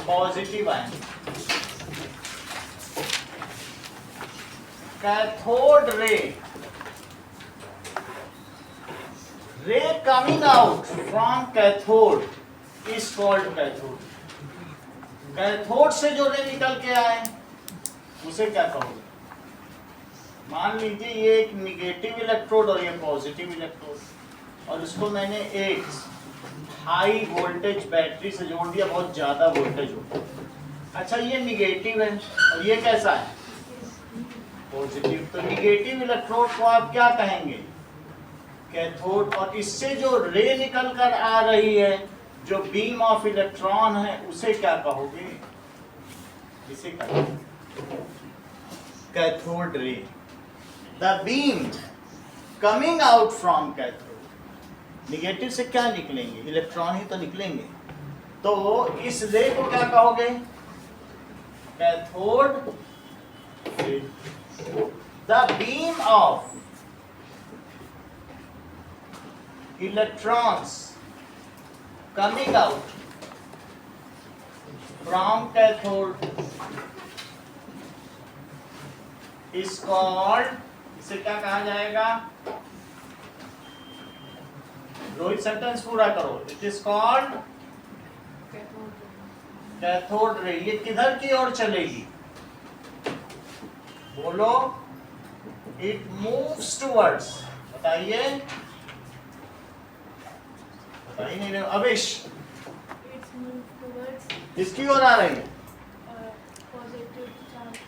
Positive ion. Cathode ray, ray coming out from cathode is called cathode. Cathode से जो रे निकल के आए उसे क्या कहोगे? मान लीजिए ये एक निगेटिव इलेक्ट्रोड और ये पॉजिटिव इलेक्ट्रोड, और इसको मैंने एक हाई वोल्टेज बैटरी से जोड़ दिया, बहुत ज्यादा वोल्टेज हो। अच्छा ये निगेटिव है और ये कैसा है? पॉजिटिव। तो निगेटिव इलेक्ट्रोड को आप क्या कहेंगे? कैथोड। और इससे जो रे निकल कर आ रही है, जो बीम ऑफ इलेक्ट्रॉन है, उसे क्या कहोगे? इसे क्या कहोगे? Cathode ray. The beam coming out from cathode. Negative से क्या निकलेंगे? इलेक्ट्रॉन ही तो निकलेंगे। तो इस रे को क्या कहोगे? Cathode ray. The beam of electrons coming out from cathode is called, इसे क्या कहा जाएगा? रोहित सेंटेंस पूरा करो। It is called cathode ray. ये किधर की ओर चलेगी? बोलो। इट मूव्स टुवर्ड्स, बताइए। बताइए नहीं रहे अवेश। किसकी ओर आ रही है?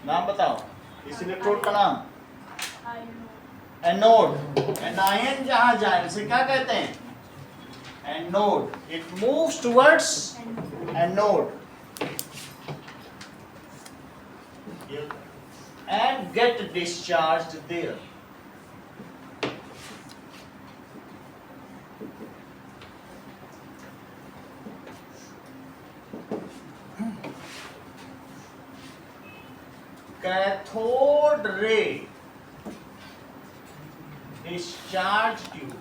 नाम बताओ इस इलेक्ट्रोड का नाम। एनोड। एनायन जहां जाए उसे क्या कहते हैं? Anode. It moves towards anode and get discharged there. Cathode ray discharge tube,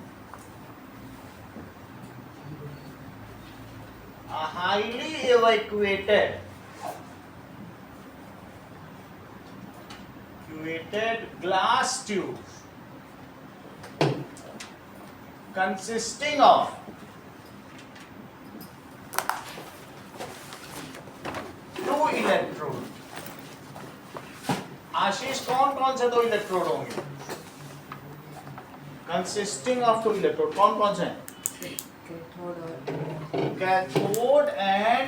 a highly evacuated glass tube consisting of two electrodes. Ashish कौन कौन से दो इलेक्ट्रोड होंगे? Consisting of two electrode. कौन कौन से हैं? Cathode and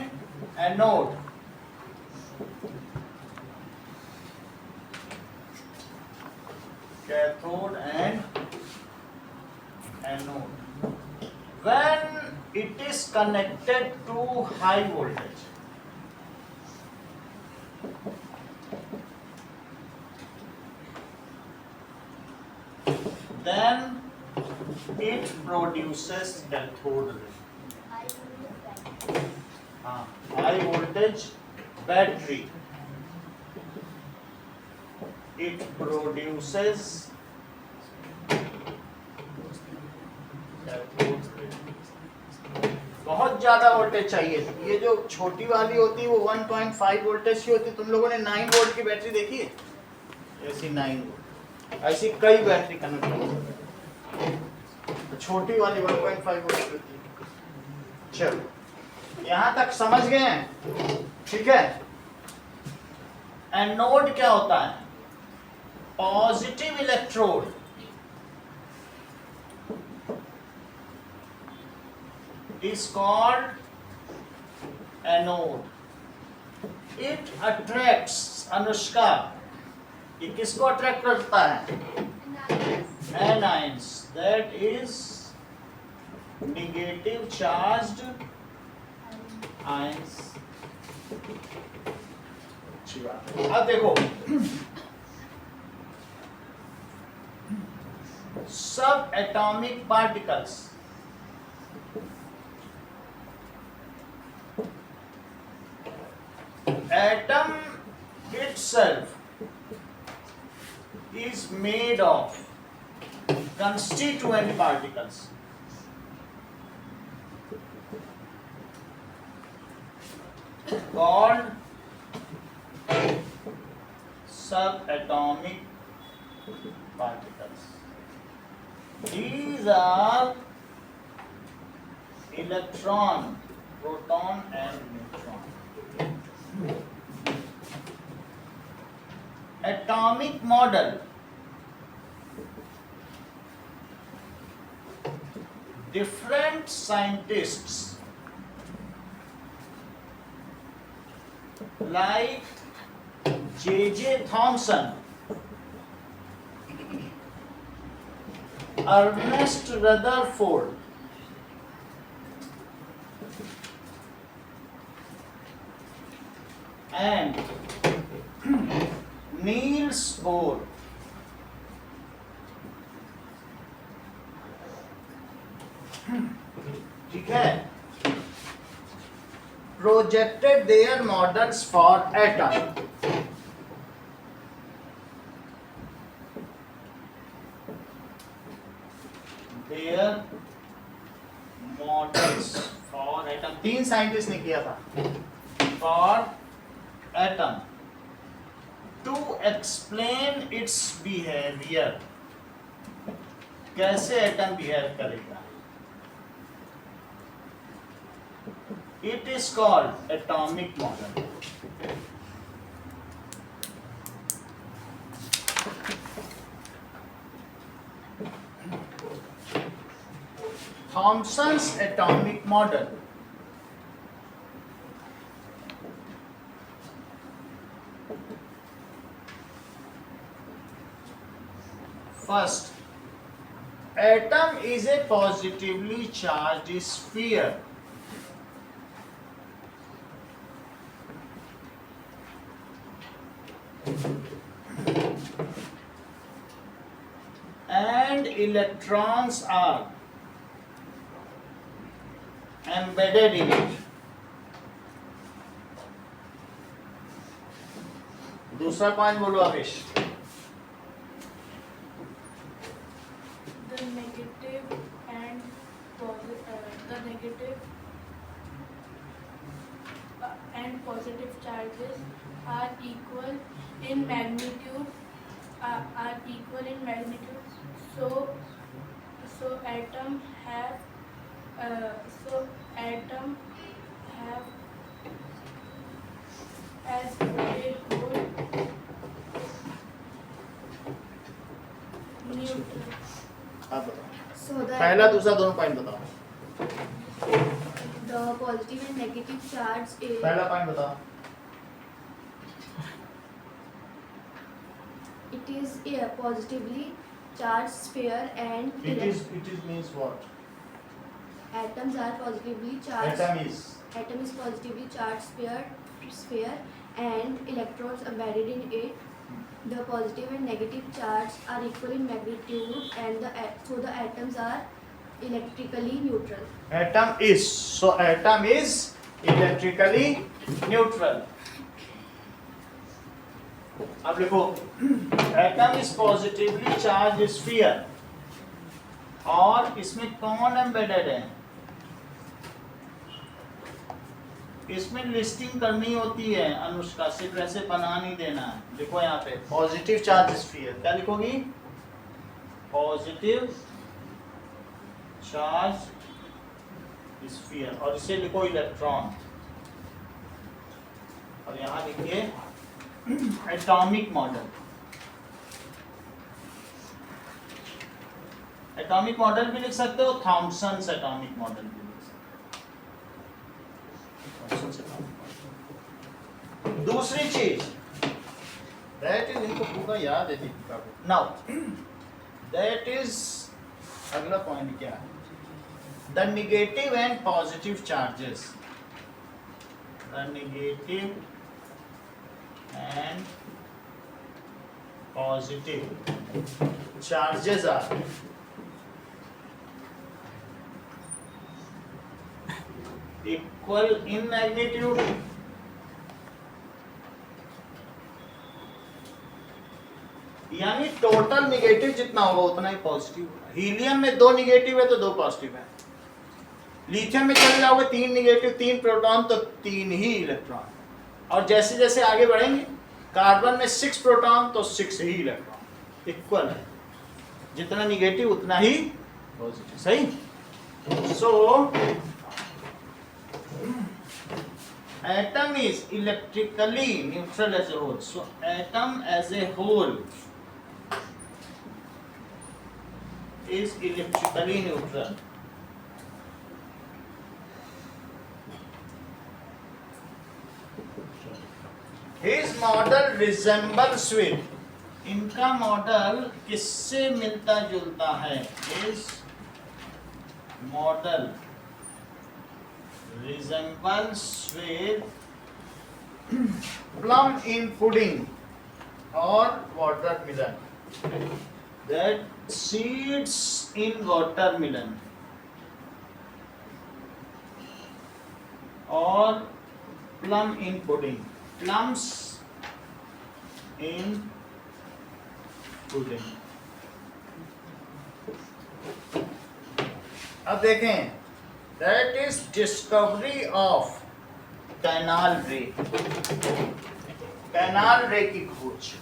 anode. Cathode and anode. When it is connected to high voltage, then it produces cathode ray. High voltage battery. It produces cathode ray. बहुत ज्यादा वोल्टेज चाहिए। ये जो छोटी वाली होती है वो 1.5 वोल्टेज की होती है। तुम लोगों ने 9 वोल्ट की बैटरी देखी है? ऐसी 9 वोल्ट, ऐसी कई बैटरी कनेक्ट होती है। छोटी वाली 1.5 वोल्ट की होती है। चलो यहां तक समझ गए हैं? ठीक है। एनोड क्या होता है? Positive electrode is called anode. It attracts, Anushka, ये किसको अट्रैक्ट करता है? Anions. That is negative charged ions. अच्छी बात है। अब देखो सब atomic particles atom itself is made of constituent particles. called subatomic particles. These are electron, proton and neutron. Atomic model. Different scientists like J.J. Thomson, Ernest Rutherford, and Niels Bohr ठीक है, projected their models for atom. Their models for atom, 3 scientist ने किया था for atom to explain its behavior. कैसे atom behave करेगा. It is called atomic model. Thomson's atomic model. First, atom is a positively charged sphere. And electrons are embedded in it. दूसरा point बोलो आवेश. The negative and positive charges are equal in magnitude. So atom have as a whole neutral. अब बताओ, So the पहला दूसरा दोनों point बताओ. the positive and negative charge is पहला पॉइंट बताओ. it is a positively charged sphere and It is means what? atoms are positively charged. Atom is Positively charged sphere and electrons embedded in it. The positive and negative charge are equal in magnitude and so the atoms are electrically neutral. atom is electrically neutral. अब लिखो, atom is positively charge sphere और इसमें कौन embedded है. इसमें listing करनी होती है अनुष्का, सिर्फ ऐसे बना नहीं देना है. लिखो यहाँ पे पॉजिटिव चार्ज स्फीयर. क्या लिखोगी? पॉजिटिव चार्ज स्फीयर और इसे लिखो इलेक्ट्रॉन. और यहाँ लिखिए एटॉमिक मॉडल. एटॉमिक मॉडल भी लिख सकते हो, थॉमसन्स एटॉमिक मॉडल भी लिख सकते हो. Thomson's atomic model. दूसरी चीज दैट इज, इनको पूरा याद है दीपिका को. नाउ दैट इज, अगला पॉइंट क्या है? The negative and positive charges. The negative and positive charges are equal in magnitude. यानी टोटल निगेटिव जितना होगा उतना ही पॉजिटिव होगा. हीलियम में 2 निगेटिव है तो 2 पॉजिटिव है. लिथियम में चले जाओगे 3 निगेटिव 3 प्रोटॉन तो 3 ही इलेक्ट्रॉन, और जैसे जैसे आगे बढ़ेंगे कार्बन में 6 प्रोटॉन तो 6 ही इलेक्ट्रॉन, इक्वल है, जितना निगेटिव उतना ही पॉजिटिव, सही। सो atom is electrically neutral as a whole. So atom as a whole is electrically neutral. His model resembles with, इनका मॉडल किससे मिलता जुलता है? His model resembles with plum in pudding or watermelon. That seeds in watermelon or plum in pudding. Plums in pudding. अब देखें, that is discovery of canal ray. Canal रे की खोज।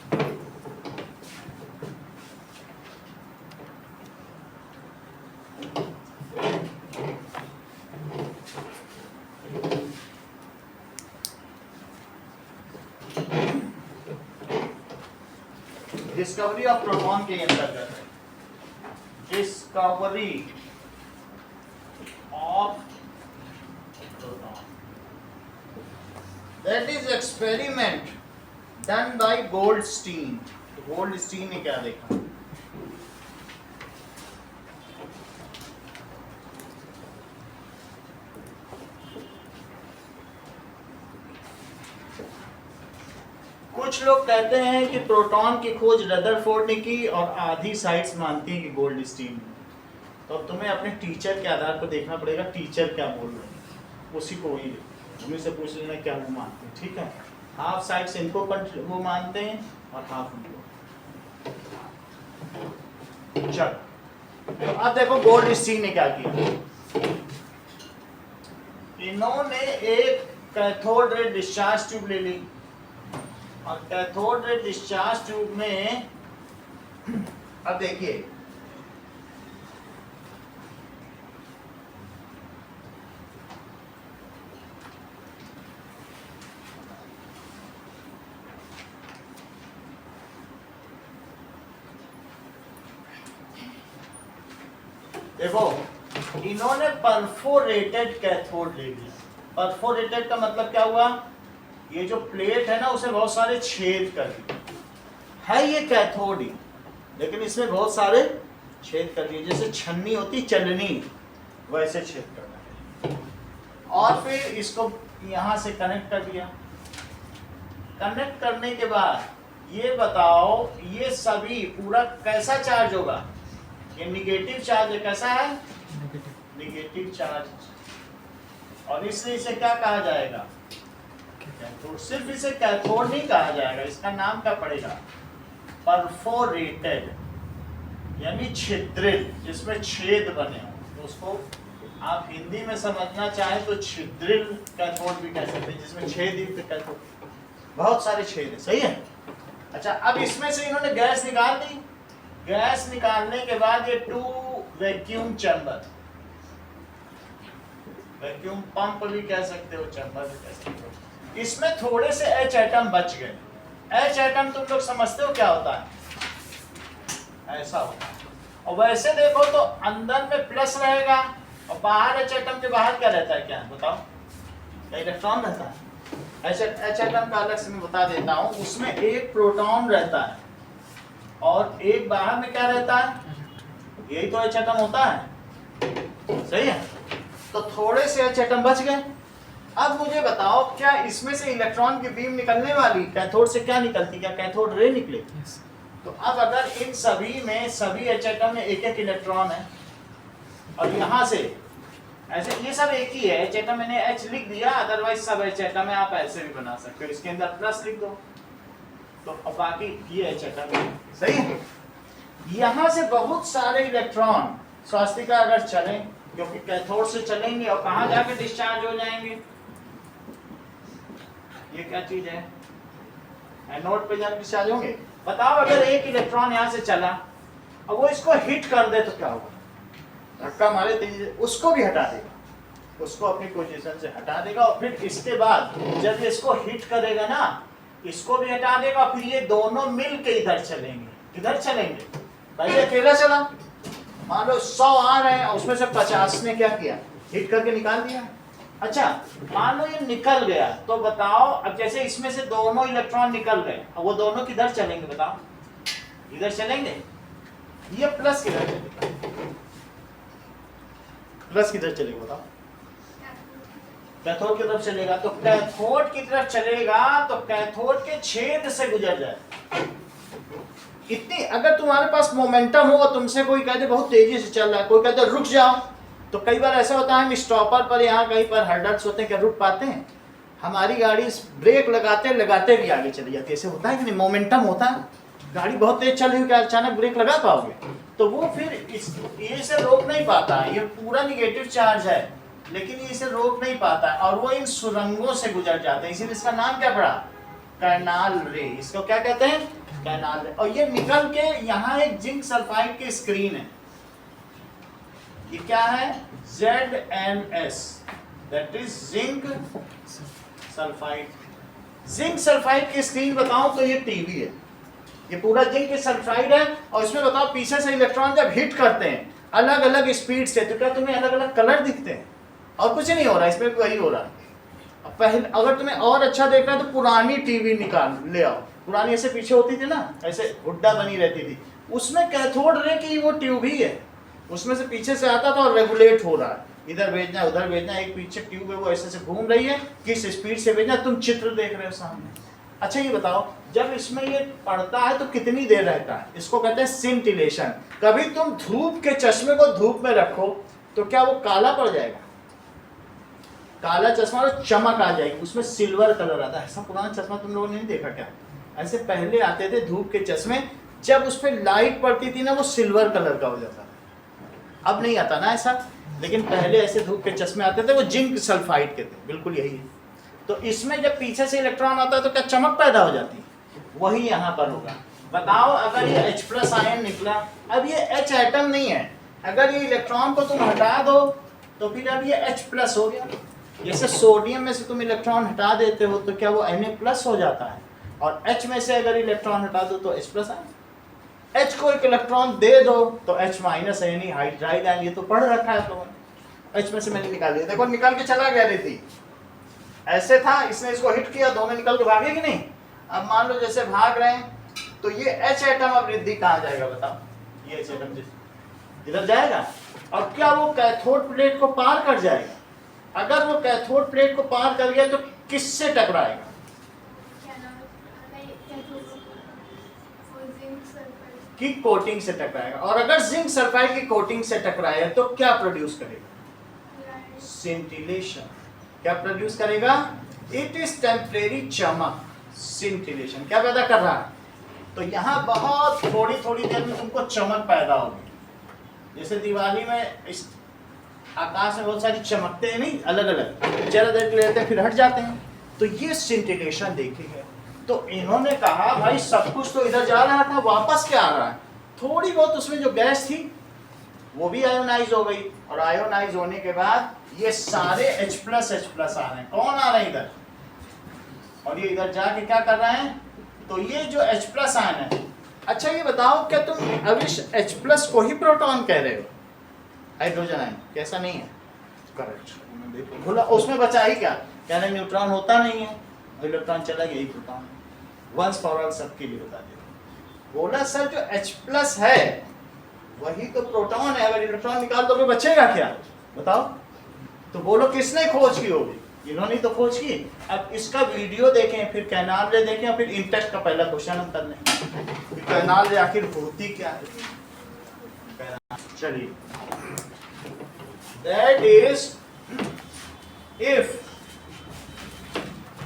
डिस्कवरी ऑफ प्रोटॉन के अंतर्गत है। Discovery of proton, that is experiment done by Goldstein. Goldstein ने क्या देखा? कुछ लोग कहते हैं कि प्रोटॉन की खोज रदरफोर्ड ने की और आधी साइट्स मानती हैं कि गोल्डस्टीन ने। तो अब तुम्हें अपने टीचर के आधार पर देखना पड़ेगा, टीचर क्या बोल रहे हैं, उसी को ही उन्हीं से पूछ लेना क्या वो मानते हैं, ठीक है। हाफ साइड्स इनको वो मानते हैं और हाफ उनको। चल, तो अब देखो गोल्डस्टीन ने क्या किया। इन्होंने एक कैथोड रे डिस्चार्ज ट्यूब ले ली और कैथोड रे डिस्चार्ज ट्यूब में, अब देखिए देखो, इन्होंने परफोरेटेड कैथोड ले लिया। परफोरेटेड का मतलब क्या हुआ? ये जो प्लेट है ना उसे बहुत सारे छेद कर दिए। है ये कैथोड ही, लेकिन इसमें बहुत सारे छेद कर दिए, जैसे छन्नी होती चलनी, वैसे छेद करना है। और फिर इसको यहाँ से कनेक्ट कर दिया। कनेक्ट करने के बाद ये बताओ, ये सभी पूरा कैसा चार्ज होगा? ये निगेटिव चार्ज है। कैसा है? Negative charge. और इसलिए इसे क्या कहा जाएगा? कैथोड। सिर्फ इसे कैथोड नहीं कहा जाएगा, इसका नाम क्या पड़ेगा? परफोरेटेड, यानी छिद्रित, जिसमें छेद बने हो। तो उसको आप हिंदी में समझना चाहें तो छिद्रित कैथोड भी कह सकते हैं, जिसमें छेद युक्त कैथोड, बहुत सारे छेद है, सही है। अच्छा, अब इसमें से इन्होंने गैस निकाल दी। गैस निकालने के बाद ये 2 वैक्यूम चैम्बर, वैक्यूम पंप भी कह सकते हो, चैम्बर भी कह सकते हो, इसमें थोड़े से H एटम बच गए। H एटम तुम लोग समझते हो क्या होता है? ऐसा होता है। और वैसे देखो तो अंदर में प्लस रहेगा और बाहर H एटम के बाहर क्या रहता है? क्या बताओ? इलेक्ट्रॉन रहता है। H एटम का अलग से मैं बता देता हूँ। उसमें एक प्रोटॉन रहता है और एक बाहर में क्या रहता है? यही तो H एटम होता है, सही है। तो थोड़े से H एटम बच गए। अब मुझे बताओ, क्या इसमें से इलेक्ट्रॉन की बीम निकलने वाली? कैथोड से क्या निकलती? क्या कैथोड रे निकले? तो अब अगर इन सभी में, सभी H एटम में एक एक इलेक्ट्रॉन है और यहाँ से ऐसे, ये सब एक ही है। H एटम मैंने H लिख दिया, अदरवाइज सब H एटम है, आप ऐसे भी बना सकते हो। इसके अंदर प्लस लिख दो तो बाकी ये H एटम है, सही है। यहाँ से बहुत सारे इलेक्ट्रॉन स्वास्तिका अगर चले क्योंकि कैथोड से चलेंगे और कहाँ जाके डिस्चार्ज हो जाएंगे। ये क्या चीज है, एनोड पे जाके डिस्चार्ज होंगे। बताओ अगर एक इलेक्ट्रॉन यहाँ से चला और वो इसको हिट कर दे तो क्या होगा, धक्का मारे तेजी से, उसको भी हटा देगा, उसको अपनी पोजीशन से हटा देगा और फिर इसके बाद जब ये इसको हिट करेगा ना, इसको भी हटा देगा, फिर ये दोनों मिल के इधर चलेंगे। किधर चलेंगे, भाई अकेला चला, मान लो 100 आ रहे हैं और उसमें से 50 ने क्या किया, हिट करके निकाल दिया। अच्छा मान लो ये निकल गया, तो बताओ अब जैसे इसमें से दोनों इलेक्ट्रॉन निकल गए, अब वो दोनों किधर चलेंगे बताओ, इधर चलेंगे। ये प्लस किधर चलेगा, प्लस किधर चलेगा बताओ, कैथोड की तरफ चलेगा। तो कैथोड की तरफ चलेगा तो कैथोड के छेद से गुजर जाए। इतनी अगर तुम्हारे पास मोमेंटम हो, तुमसे कोई कहते बहुत तेजी से चल रहा है, कोई कहते रुक जाओ, तो कई बार ऐसा होता है हम स्टॉपर पर यहाँ कहीं पर हर्डल्स होते हैं, क्या रुक पाते हैं, हमारी गाड़ी ब्रेक लगाते लगाते भी आगे चली जाती है। ऐसे होता है कि नहीं, मोमेंटम होता है, गाड़ी बहुत तेज चल रही है, क्या अचानक ब्रेक लगा पाओगे, तो वो फिर ये इसे रोक नहीं पाता है, ये पूरा निगेटिव चार्ज है लेकिन ये इसे रोक नहीं पाता है और वो इन सुरंगों से गुजर जाते हैं, इसीलिए इसका नाम क्या पड़ा, कैनाल रे। इसको क्या कहते हैं, कैनाल रे। और ये निकल के यहाँ एक जिंक सल्फाइड की स्क्रीन है, ये क्या है, ZnS, that is zinc sulphide. Zinc sulphide की स्क्रीन बताऊं तो ये टीवी है, ये पूरा जिंक सल्फाइड है और इसमें बताओ पीछे से इलेक्ट्रॉन जब हिट करते हैं अलग अलग स्पीड से, तो क्या तुम्हें अलग अलग कलर दिखते हैं, और कुछ नहीं हो रहा, इसमें वही हो रहा है। पहले अगर तुम्हें और अच्छा देखना है तो पुरानी टीवी निकाल ले आओ, पुरानी ऐसे पीछे होती थी ना, ऐसे हुड्डा बनी रहती थी, उसमें कैथोड रे की वो ट्यूब ही है, उसमें से पीछे से आता था और रेगुलेट हो रहा है, इधर भेजना है उधर भेजना है, एक पीछे ट्यूब है वो ऐसे से घूम रही है, किस स्पीड से भेजना, तुम चित्र देख रहे हो सामने। अच्छा ये बताओ जब इसमें ये पड़ता है तो कितनी देर रहता है, इसको कहते हैं सिंटिलेशन। कभी तुम धूप के चश्मे को धूप में रखो तो क्या वो काला पड़ जाएगा, काला चश्मा और चमक आ जाएगी, उसमें सिल्वर कलर आता है। ऐसा पुराना चश्मा तुम लोगों ने नहीं देखा क्या, ऐसे पहले आते थे धूप के चश्मे, जब उस पर लाइट पड़ती थी ना वो सिल्वर कलर का हो जाता था। अब नहीं आता ना ऐसा, लेकिन पहले ऐसे धूप के चश्मे आते थे, वो जिंक सल्फाइड के थे, बिल्कुल यही है। तो इसमें जब पीछे से इलेक्ट्रॉन आता है तो क्या चमक पैदा हो जाती है, वही यहाँ पर होगा। बताओ अगर ये H+ आयन निकला, अब ये H एटम नहीं है, अगर ये इलेक्ट्रॉन को तुम हटा दो तो फिर अब ये H+ हो गया। जैसे सोडियम में से तुम इलेक्ट्रॉन हटा देते हो तो क्या वो Na+ हो जाता है, और H में से अगर इलेक्ट्रॉन हटा दो तो H+ आए। H को एक इलेक्ट्रॉन दे दो तो H- यानी हाइड्राइड आयन, ये तो पढ़ रखा है तो H में से मैंने निकाल दिया, देखो निकाल के चला गया रीति, ऐसे था, इसने इसको हिट किया, दोनों निकल के भागे कि नहीं। अब मान लो जैसे भाग रहे हैं तो ये H एटम अब रिद्धि कहाँ जाएगा बताओ, ये H एटम इधर जाएगा, और क्या वो कैथोड प्लेट को पार कर जाएगा, अगर वो कैथोड प्लेट को पार कर गया तो किससे टकराएगा, की कोटिंग से टकराएगा, और अगर जिंक सल्फाइड की कोटिंग से टकराया तो क्या प्रोड्यूस करेगा, सिंटिलेशन। क्या प्रोड्यूस करेगा, इट इज टेम्परेरी चमक, सिंटिलेशन क्या पैदा कर रहा है, तो यहाँ बहुत थोड़ी थोड़ी देर में तुमको चमक पैदा होगी। जैसे दिवाली में इस आकाश में बहुत सारी चमकते हैं नहीं, अलग अलग, जरा देर के लिए रहते हैं फिर हट जाते हैं, तो ये सिंटिलेशन देखी है। तो इन्होंने कहा भाई सब कुछ तो इधर जा रहा था, वापस क्या आ रहा है, थोड़ी बहुत उसमें जो गैस थी वो भी आयोनाइज हो गई, और आयोनाइज होने के बाद ये सारे H+ आ रहे हैं, कौन आ रहे हैं इधर, और ये इधर जाके क्या कर रहे हैं, तो ये जो H+ आयन है। अच्छा ये बताओ क्या तुम अब इस H+ को ही प्रोटॉन कह रहे हो, हाइड्रोजन आयन कैसा नहीं है, करेक्ट, बोला उसमें बचा ही क्या, कह रहे न्यूट्रॉन होता नहीं है, इलेक्ट्रॉन चला गया, प्रोटॉन वंस फॉर ऑल सबके लिए बता दिया। बोला सर जो H+ है वही तो प्रोटॉन है, अगर इलेक्ट्रॉन निकाल दोगे बचेगा क्या बताओ, तो बोलो किसने खोज की होगी, इन्होंने तो खोज की। अब इसका वीडियो देखें, फिर कैनाल रे देखें, और फिर इंटेक्स का पहला क्वेश्चन हम कर लें, कैनाल रे आखिर होती क्या है। चलिए, that is if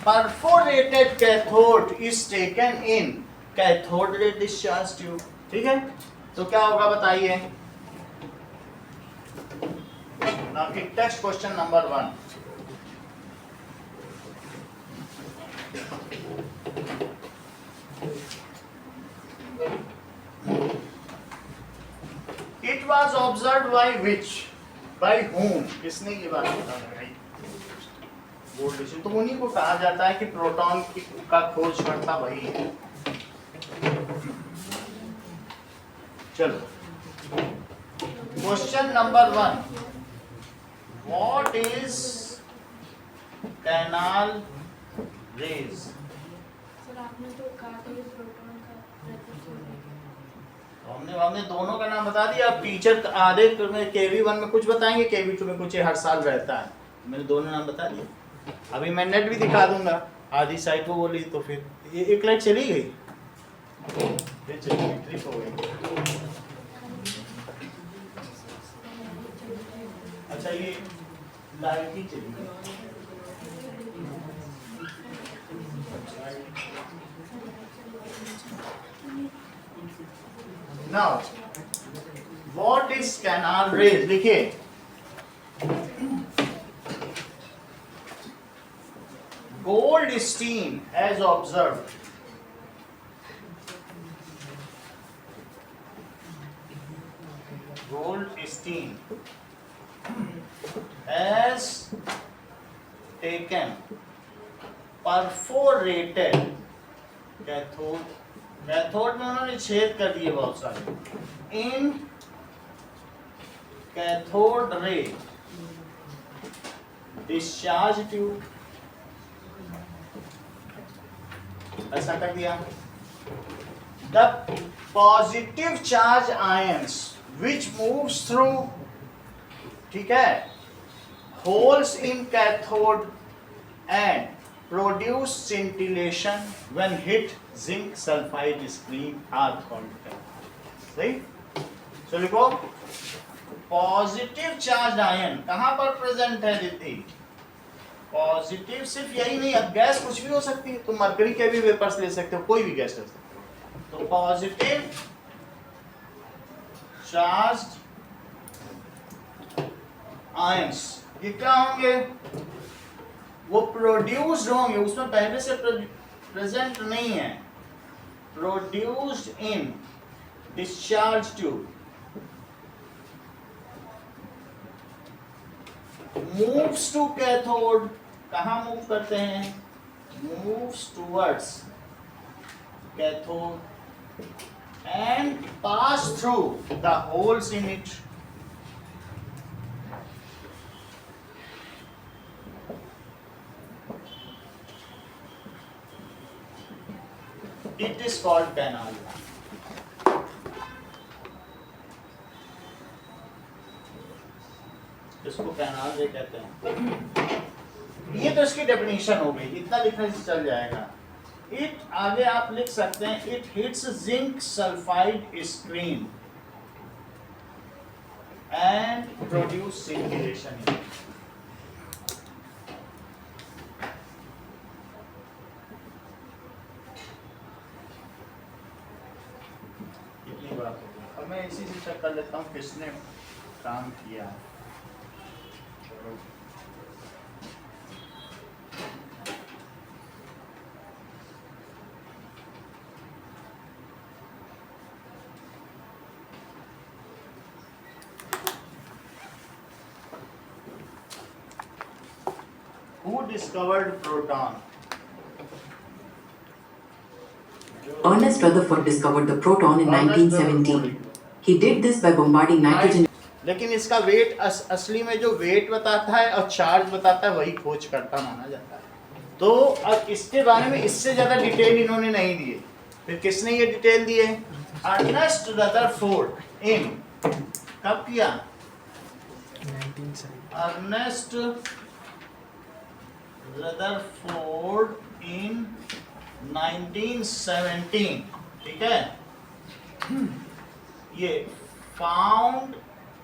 perforated cathode is taken in cathode ray discharge tube, ठीक है, तो क्या होगा बताइए, Now text question number 1. It was observed by which? By whom? किसने ये बात बताई? बोल्ड तो उन्हीं को कहा जाता है कि प्रोटॉन का खोजकर्ता वही है। चलो question number 1, what is canal raise? Sir आपने तो कहा था ये प्रोटॉन का प्रतिशत है। हमने दोनों का नाम बता दिया। अब टीचर आधे KV1 में कुछ बताएंगे, KV2 में कुछ हर साल रहता है। मैंने दोनों नाम बता दिए। अभी मैं नेट भी दिखा दूंगा। आधी साइड वो बोली तो फिर ये एक लाइट चली गई, फिर चली गई, ट्रिप हो गई। अच्छा ये लाइट ही चली गई। Now, what is canal rays? देखिए Goldstein has observed has taken perforated cathode में उन्होंने छेद कर दिए बहुत सारे इन कैथोड रे डिस्चार्ज ट्यूब, ऐसा कर दिया। The positive charge ions which moves through, ठीक है, holes in cathode and produce scintillation when hit zinc sulfide screen are called right? So लिखो पॉजिटिव चार्ज आयन कहां पर प्रेजेंट है दीदी? पॉजिटिव सिर्फ यही नहीं, अब गैस कुछ भी हो सकती है, तुम मरकरी के भी वेपर्स ले सकते हो, कोई भी गैस ले सकते हो। तो पॉजिटिव चार्ज आयंस ये क्या होंगे? वो प्रोड्यूस्ड होंगे, उसमें पहले से प्रेजेंट नहीं है। Produced in discharge tube, moves to cathode, कहां मूव करते हैं? Moves towards cathode and pass through the holes in it. It is called canal. इसको कैनाल रे कहते हैं। ये तो इसकी डेफिनेशन हो गई, इतना लिखने से चल जाएगा। इट आगे आप लिख सकते हैं, it hits zinc sulphide screen and produce scintillation. अब मैं इसी से चेक कर लेता हूँ किसने काम किया। चलो Who discovered proton? Ernest Rutherford discovered the proton in 1917. He did this by bombarding nitrogen. लेकिन इसका वेट असली में जो वेट बताता है और चार्ज बताता है वही खोजकर्ता माना जाता है। तो अब इसके बारे में इससे ज्यादा डिटेल इन्होंने नहीं दिए। फिर किसने ये डिटेल दिए? अर्नेस्ट रदरफोर्ड इन, कब किया? 1917। अर्नेस्ट रदरफोर्ड इन 1917, ठीक है। ये found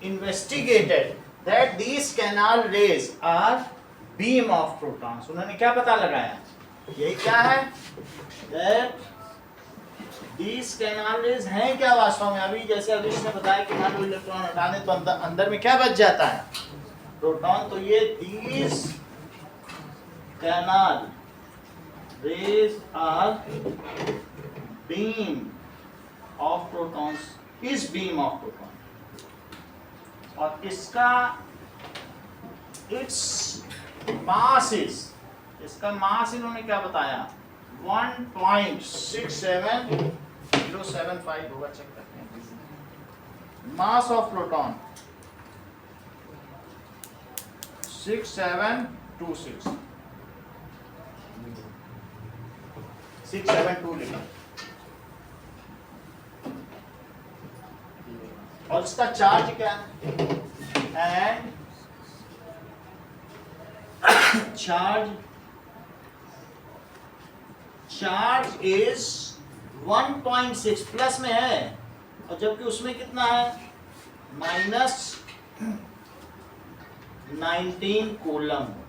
investigated that these canal rays are beam of protons। उन्होंने क्या पता लगाया? यही क्या है? that these canal rays हैं क्या वास्तव में? अभी जैसे अभी इसने बताया कि मान लो इलेक्ट्रॉन हटाने तो अंदर में क्या बच जाता है? प्रोटॉन, तो ये these canal rays are beam of protons, is beam of proton, और इसका its mass is, इसका मास इन्होंने क्या बताया 1.67075 होगा, चेक करते हैं। मास ऑफ प्रोटॉन 6726 672 लिखा, और इसका चार्ज क्या है, एंड चार्ज इज 1.6 प्लस में है, और जबकि उसमें कितना है -19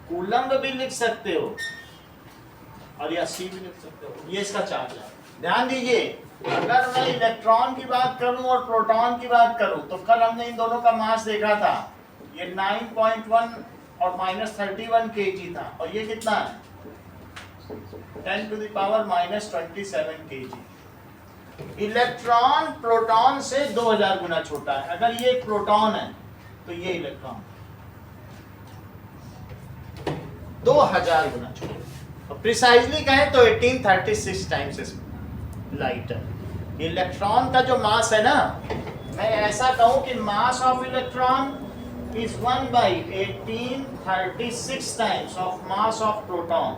कूलम भी लिख सकते हो, और या सी भी लिख सकते हो। ये इसका चार्ज है। ध्यान दीजिए, अगर मैं इलेक्ट्रॉन की बात करूं और प्रोटॉन की बात करूं, तो कल हमने इन दोनों का मास देखा था, ये 9.1 और -31 kg था, और ये कितना है 10⁻⁻27 kg। इलेक्ट्रॉन प्रोटॉन से 2000 गुना छोटा है। अगर ये प्रोटॉन है तो ये इलेक्ट्रॉन 2000 गुना छोटा, और प्रिसाइजली कहें तो 1836 टाइम्स लाइटर। इलेक्ट्रॉन का जो मास है ना, मैं ऐसा कहूं कि mass of electron is 1/1836 times of mass of proton।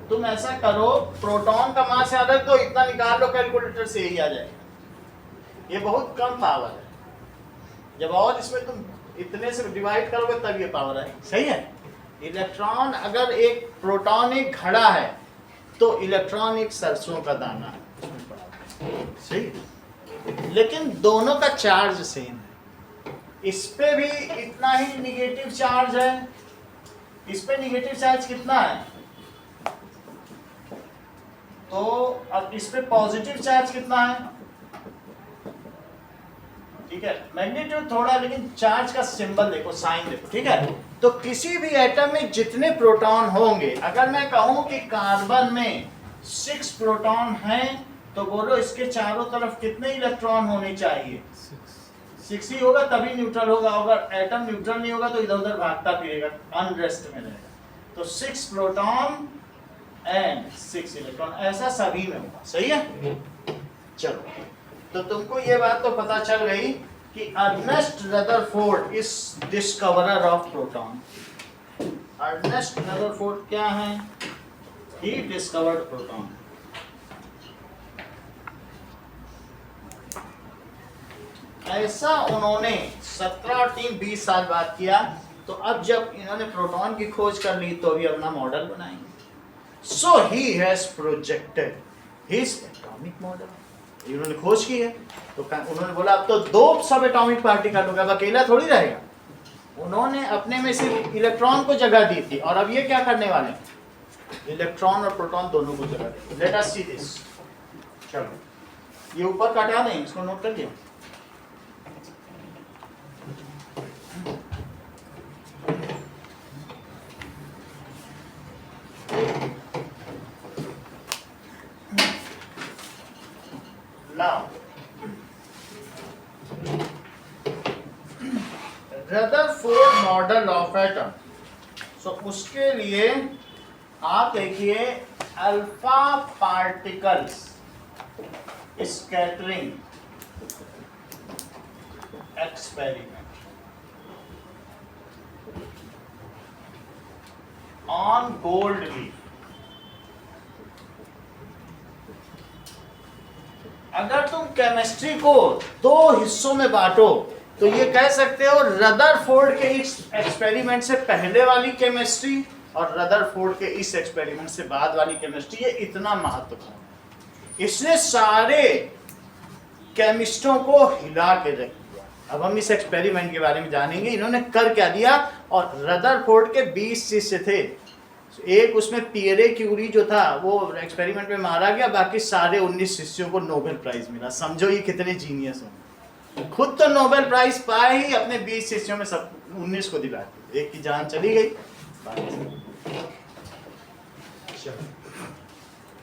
तुम ऐसा करो, प्रोटॉन का मास याद रख दो, इतना निकाल लो कैलकुलेटर से, यही आ जाएगा। ये बहुत कम पावर है, जब और इसमें तुम इतने से डिवाइड करोगे तब ये पावर है। सही है। इलेक्ट्रॉन, अगर एक प्रोटॉन एक घड़ा है तो इलेक्ट्रॉन एक सरसों का दाना है, सही। लेकिन दोनों का चार्ज सेम है। इस पे भी इतना ही निगेटिव चार्ज है, इस पे निगेटिव चार्ज कितना है, तो अब इस पे पॉजिटिव चार्ज कितना है, ठीक है। मैग्नीट्यूड थोड़ा, लेकिन चार्ज का सिंबल देखो, साइन देखो, ठीक है। तो किसी भी एटम में जितने प्रोटॉन होंगे, अगर मैं कहूं कि कार्बन में 6 प्रोटॉन हैं, तो बोलो इसके चारों तरफ कितने इलेक्ट्रॉन होने चाहिए, 6 ही होगा, तभी न्यूट्रल होगा। अगर एटम न्यूट्रल नहीं होगा तो इधर उधर भागता फिरेगा, अनरेस्ट में रहेगा। तो 6 प्रोटॉन एंड 6 इलेक्ट्रॉन, ऐसा सभी में होगा। सही है। चलो, तो तुमको ये बात तो पता चल गई कि Ernest Rutherford is discoverer of proton. Ernest Rutherford क्या है, ही डिस्कवर्ड प्रोटॉन। ऐसा उन्होंने 17 और 3 20 साल बाद किया। तो अब जब इन्होंने प्रोटॉन की खोज कर ली तो अभी अपना मॉडल बनाएंगे। So he has projected his atomic model. इन्होंने खोज की है तो उन्होंने बोला अब तो 2 सब एटॉमिक पार्टिकल होगा, अब अकेला थोड़ी रहेगा। उन्होंने अपने में सिर्फ इलेक्ट्रॉन को जगह दी थी, और अब ये क्या करने वाले हैं, इलेक्ट्रॉन और प्रोटॉन दोनों को जगह दी। Let us see this. चलो, ये ऊपर का हटा दें, इसको नोट कर लिया। Now, Rutherford model of atom. So उसके लिए आप देखिए alpha particles scattering experiment on gold leaf. अगर तुम केमिस्ट्री को 2 हिस्सों में बांटो तो ये कह सकते हो रदरफोर्ड के इस एक्सपेरिमेंट से पहले वाली केमिस्ट्री और रदरफोर्ड के इस एक्सपेरिमेंट से बाद वाली केमिस्ट्री, ये इतना महत्वपूर्ण है। इसने सारे केमिस्टों को हिला के रख दिया। अब हम इस एक्सपेरिमेंट के बारे में जानेंगे, इन्होंने कर क्या दिया। और रदरफोर्ड के 20 शिष्य थे, एक उसमें पियरे क्यूरी जो था वो एक्सपेरिमेंट में मारा गया, बाकी सारे 19 शिष्यों को नोबेल प्राइज मिला। समझो ये कितने जीनियस हो। खुद तो नोबेल प्राइज पाए ही, अपने 20 शिष्यों में सब 19 को दिला दिया। एक की जान चली गई,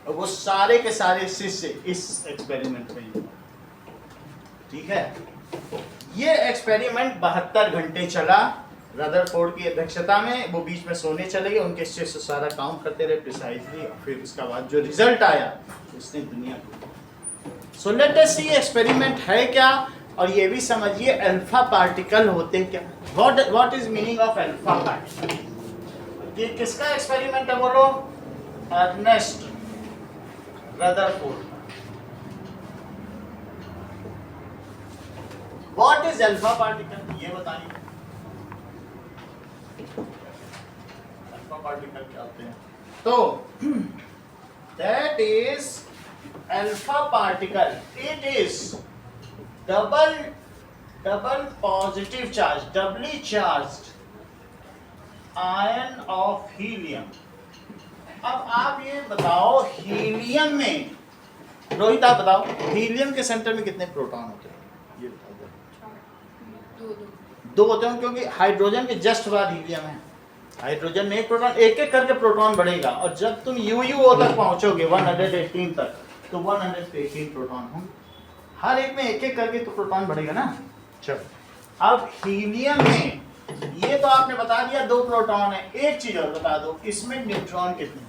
और वो सारे के सारे शिष्य इस एक्सपेरिमेंट में ही। ठीक है, ये एक्सपेरिमेंट 72 घंटे चला रदरफोर्ड की अध्यक्षता में। वो बीच में सोने चले गए, उनके शिष्य सारा काम करते रहे प्रिसाइजली, और फिर उसका बाद जो रिजल्ट आया उसने दुनिया को। सो लेट अस सी एक्सपेरिमेंट है क्या, और ये भी समझिए अल्फा पार्टिकल होते क्या। What is meaning of alpha particle. ये किसका एक्सपेरिमेंट है बोलो? Ernest Rutherford. What is alpha particle, ये बताइए। अल्फा पार्टिकल क्या होते हैं? तो that is alpha particle, it is double positive charge, doubly charged ion of helium. अब आप ये बताओ, हीलियम में, रोहित आप बताओ, हीलियम के सेंटर में कितने प्रोटॉन होते हैं? ये बताओ। दो होते हैं, क्योंकि हाइड्रोजन के जस्ट बाद हीलियम है। हाइड्रोजन में एक प्रोटॉन, एक एक करके प्रोटॉन बढ़ेगा, और जब तुम UUO तक पहुंचोगे 118 तक, तो 118 प्रोटॉन होंगे। हर एक में एक एक करके तो प्रोटॉन बढ़ेगा ना। चलो, अब हीलियम में ये तो आपने बता दिया 2 प्रोटॉन है। एक चीज और बता दो, इसमें न्यूट्रॉन कितने?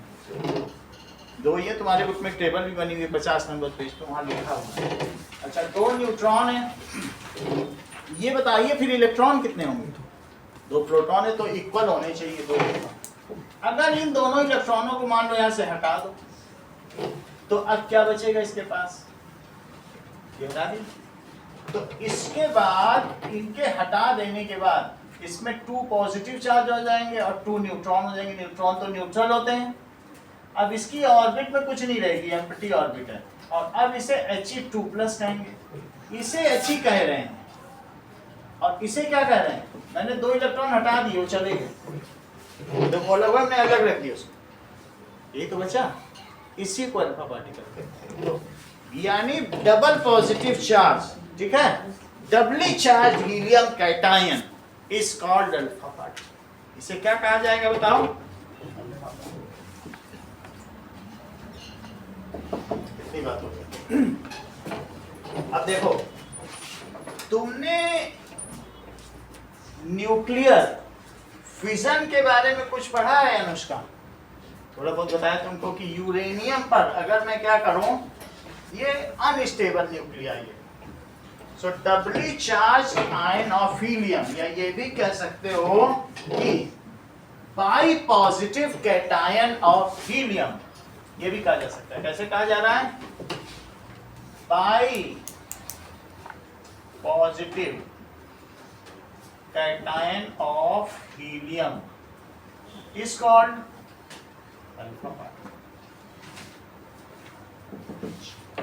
2। ये तुम्हारे बुक में टेबल भी बनी हुई है 50 नंबर पेज पे, वहां लिखा हुआ है। अच्छा, 2 न्यूट्रॉन है। ये बताइए फिर इलेक्ट्रॉन कितने होंगे? 2 प्रोटॉन है तो इक्वल होने चाहिए 2 इलेक्ट्रॉन। अगर इन दोनों इलेक्ट्रॉनों को मान लो यहाँ से हटा दो, तो अब क्या बचेगा इसके पास? ये हटा दी। तो इसके बाद, इनके हटा देने के बाद इसमें 2 पॉजिटिव चार्ज हो जाएंगे और 2 न्यूट्रॉन हो जाएंगे। न्यूट्रॉन तो न्यूट्रल होते हैं। अब इसकी ऑर्बिट में कुछ नहीं रहेगी, एम्प्टी ऑर्बिट है, और अब इसे He2+ कहेंगे। इसे He कह रहे हैं, और इसे क्या कह रहे हैं? मैंने 2 इलेक्ट्रॉन हटा दिए, वो चले गए, तो वो अलग हमने अलग रख दिया उसको, ये तो बचा। इसी को अल्फा पार्टिकल कहते हैं। तो यानी डबल पॉजिटिव चार्ज, ठीक है, doubly charge helium cation is called alpha particle. इसे क्या कहा जाएगा बताओ? कितनी बात हो गई। अब देखो, तुमने न्यूक्लियर फिजन के बारे में कुछ पढ़ा है अनुष्का? थोड़ा बहुत बताया तुमको कि यूरेनियम पर अगर मैं क्या करूं, ये अनस्टेबल न्यूक्लियाई है, सो डबली चार्ज आयन ऑफ हीलियम, या ये भी कह सकते हो कि by positive cation of helium, ये भी कहा जा सकता है। कैसे कहा जा रहा है? Bipositive cation of helium is called alpha particle.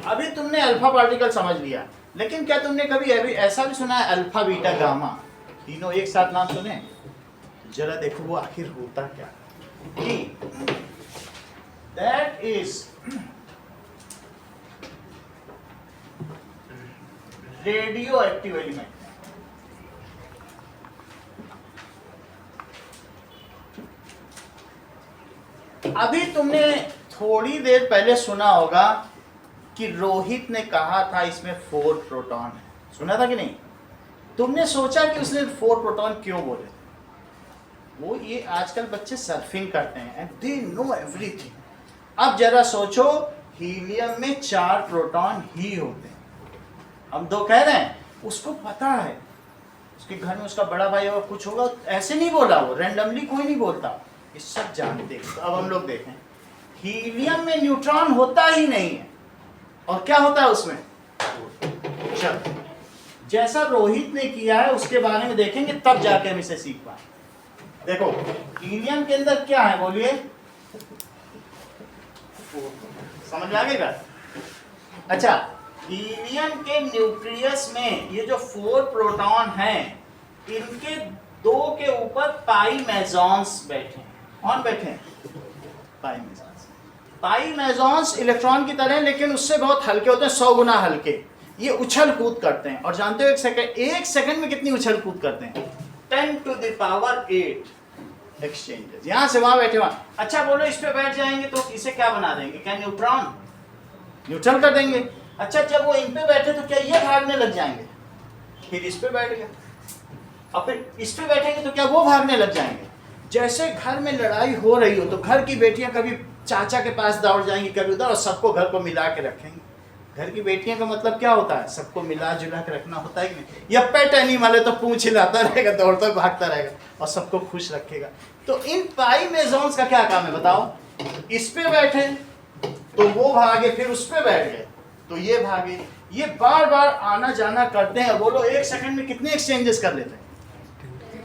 अभी तुमने अल्फा पार्टिकल समझ लिया, लेकिन क्या तुमने कभी ऐसा भी सुना है अल्फा बीटा गामा, तीनों एक साथ नाम सुने? जरा देखो वो आखिर होता क्या कि that is radio active element. अभी तुमने थोड़ी देर पहले सुना होगा कि रोहित ने कहा था इसमें 4 प्रोटॉन है, सुना था कि नहीं? तुमने सोचा कि उसने 4 प्रोटॉन क्यों बोले? वो ये आजकल बच्चे सर्फिंग करते हैं एंड दे नो एवरीथिंग। अब जरा सोचो, हीलियम में 4 प्रोटॉन ही होते हैं। हम 2 कह रहे हैं, उसको पता है, उसके घर में उसका बड़ा भाई और कुछ होगा, ऐसे नहीं बोला, वो रैंडमली कोई नहीं बोलता, ये सब जानते हैं। तो अब हम लोग देखें, हीलियम में न्यूट्रॉन होता ही नहीं है, और क्या होता है उसमें? चलो, जैसा रोहित ने किया है उसके बारे में देखेंगे, तब जाके हम इसे सीख पाए। देखो, हीलियम के अंदर क्या है बोलिए? समझ में आएगा? अच्छा, हीलियम के न्यूक्लियस में ये जो 4 प्रोटॉन हैं, इनके 2 के ऊपर पाई मेसॉन्स बैठे हैं। कौन बैठे हैं? पाई मेसॉन्स। पाई मेसॉन्स इलेक्ट्रॉन की तरह, लेकिन उससे बहुत हल्के होते हैं, 100 गुना हल्के। ये उछल कूद करते हैं, और जानते हो एक सेकंड में कितनी उछल कूद करते हैं? 10 to the power 8 एक्सचेंजेस, यहां से वहां बैठे वहां। अच्छा बोलो इस पे बैठ जाएंगे तो इसे क्या बना देंगे, क्या न्यूट्रॉन, न्यूट्रल कर देंगे। अच्छा जब वो इन पे बैठे तो क्या ये भागने लग जाएंगे, फिर इस पे बैठ गए, और फिर इस पे बैठेंगे तो क्या वो भागने लग जाएंगे। जैसे घर में लड़ाई हो रही हो तो घर की बेटियां कभी चाचा के पास दौड़ जाएंगी कभी उधर, और सबको घर को मिला के रखेंगी। घर की बेटियां का मतलब क्या होता है, सबको मिला जुला के रखना होता है कि नहीं। या पेट एनिमल है तो पूंछ हिलाता रहेगा, दौड़ता भागता रहेगा और सबको खुश रखेगा। तो इन पाई मेसॉन्स का क्या काम है बताओ, इस पे बैठे तो वो भागे, फिर उस पे बैठ गए तो ये भागे, ये बार बार आना जाना करते हैं। बोलो एक सेकंड में कितने एक्सचेंजेस कर लेते हैं,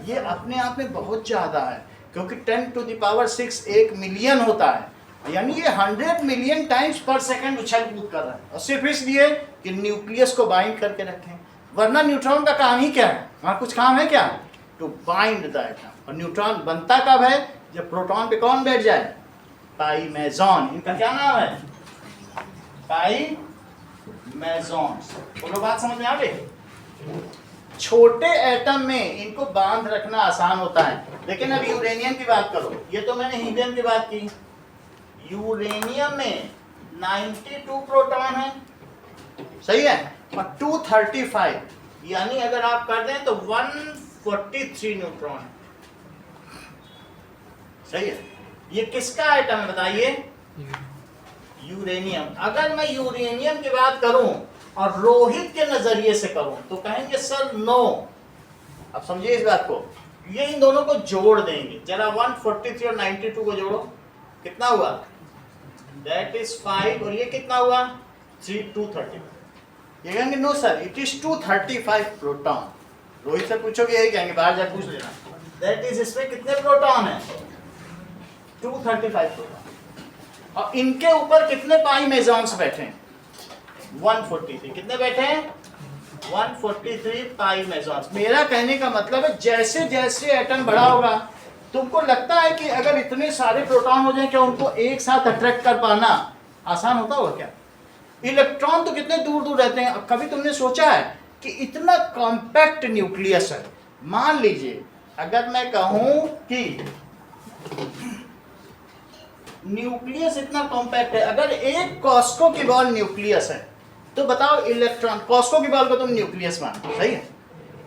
ये अपने आप में बहुत ज्यादा है, क्योंकि 10 to the power 6 1 मिलियन होता है, यानी ये 100 मिलियन टाइम्स पर सेकंड उछल कूद कर रहा है, और सिर्फ इसलिए कि न्यूक्लियस को बाइंड करके रखें। वरना न्यूट्रॉन का काम ही क्या है, वहां कुछ काम है क्या, टू बाइंड द एटम। और न्यूट्रॉन बनता कब है, जब प्रोटॉन पे कौन बैठ जाए, पाई मेसॉन। इनका क्या नाम है, पाई मेसॉन्स। बोलो बात समझ में आ गई। छोटे एटम में इनको बांध रखना आसान होता है, लेकिन अब यूरेनियम की बात करो, ये तो मैंने हीलियम की बात की, यूरेनियम में 92 प्रोटॉन है, सही है, और 235, यानी अगर आप कर दें तो 143 न्यूट्रॉन है, सही है। ये किसका आइटम है बताइए, यूरेनियम। अगर मैं यूरेनियम की बात करूं और रोहित के नजरिए से करूं तो कहेंगे सर नो। अब समझिए इस बात को, ये इन दोनों को जोड़ देंगे, जरा 143 और 92 को जोड़ो, कितना हुआ, दैट इज 5, और ये कितना हुआ 235। ये कहेंगे no sir it is 235 proton. Rohit से पूछोगे यही कहेंगे, बाहर जाकर पूछ लेना, दैट इज, इसमें कितने प्रोटॉन है, 235 प्रोटॉन। और इनके ऊपर कितने पाई मेसॉन्स बैठे हैं, 143। कितने बैठे हैं, 143 पाई मेसॉन्स। मेरा कहने का मतलब है जैसे जैसे एटम बड़ा होगा, तुमको लगता है कि अगर इतने सारे प्रोटॉन हो जाए क्या उनको एक साथ अट्रैक्ट कर पाना आसान होता होगा क्या। इलेक्ट्रॉन तो कितने दूर दूर रहते हैं। अब कभी तुमने सोचा है कि इतना कॉम्पैक्ट न्यूक्लियस है, मान लीजिए अगर मैं कहूं कि न्यूक्लियस इतना कॉम्पैक्ट है, अगर एक कॉस्को की बॉल न्यूक्लियस है तो बताओ इलेक्ट्रॉन, कॉस्को की बॉल को तुम न्यूक्लियस मानो, सही है,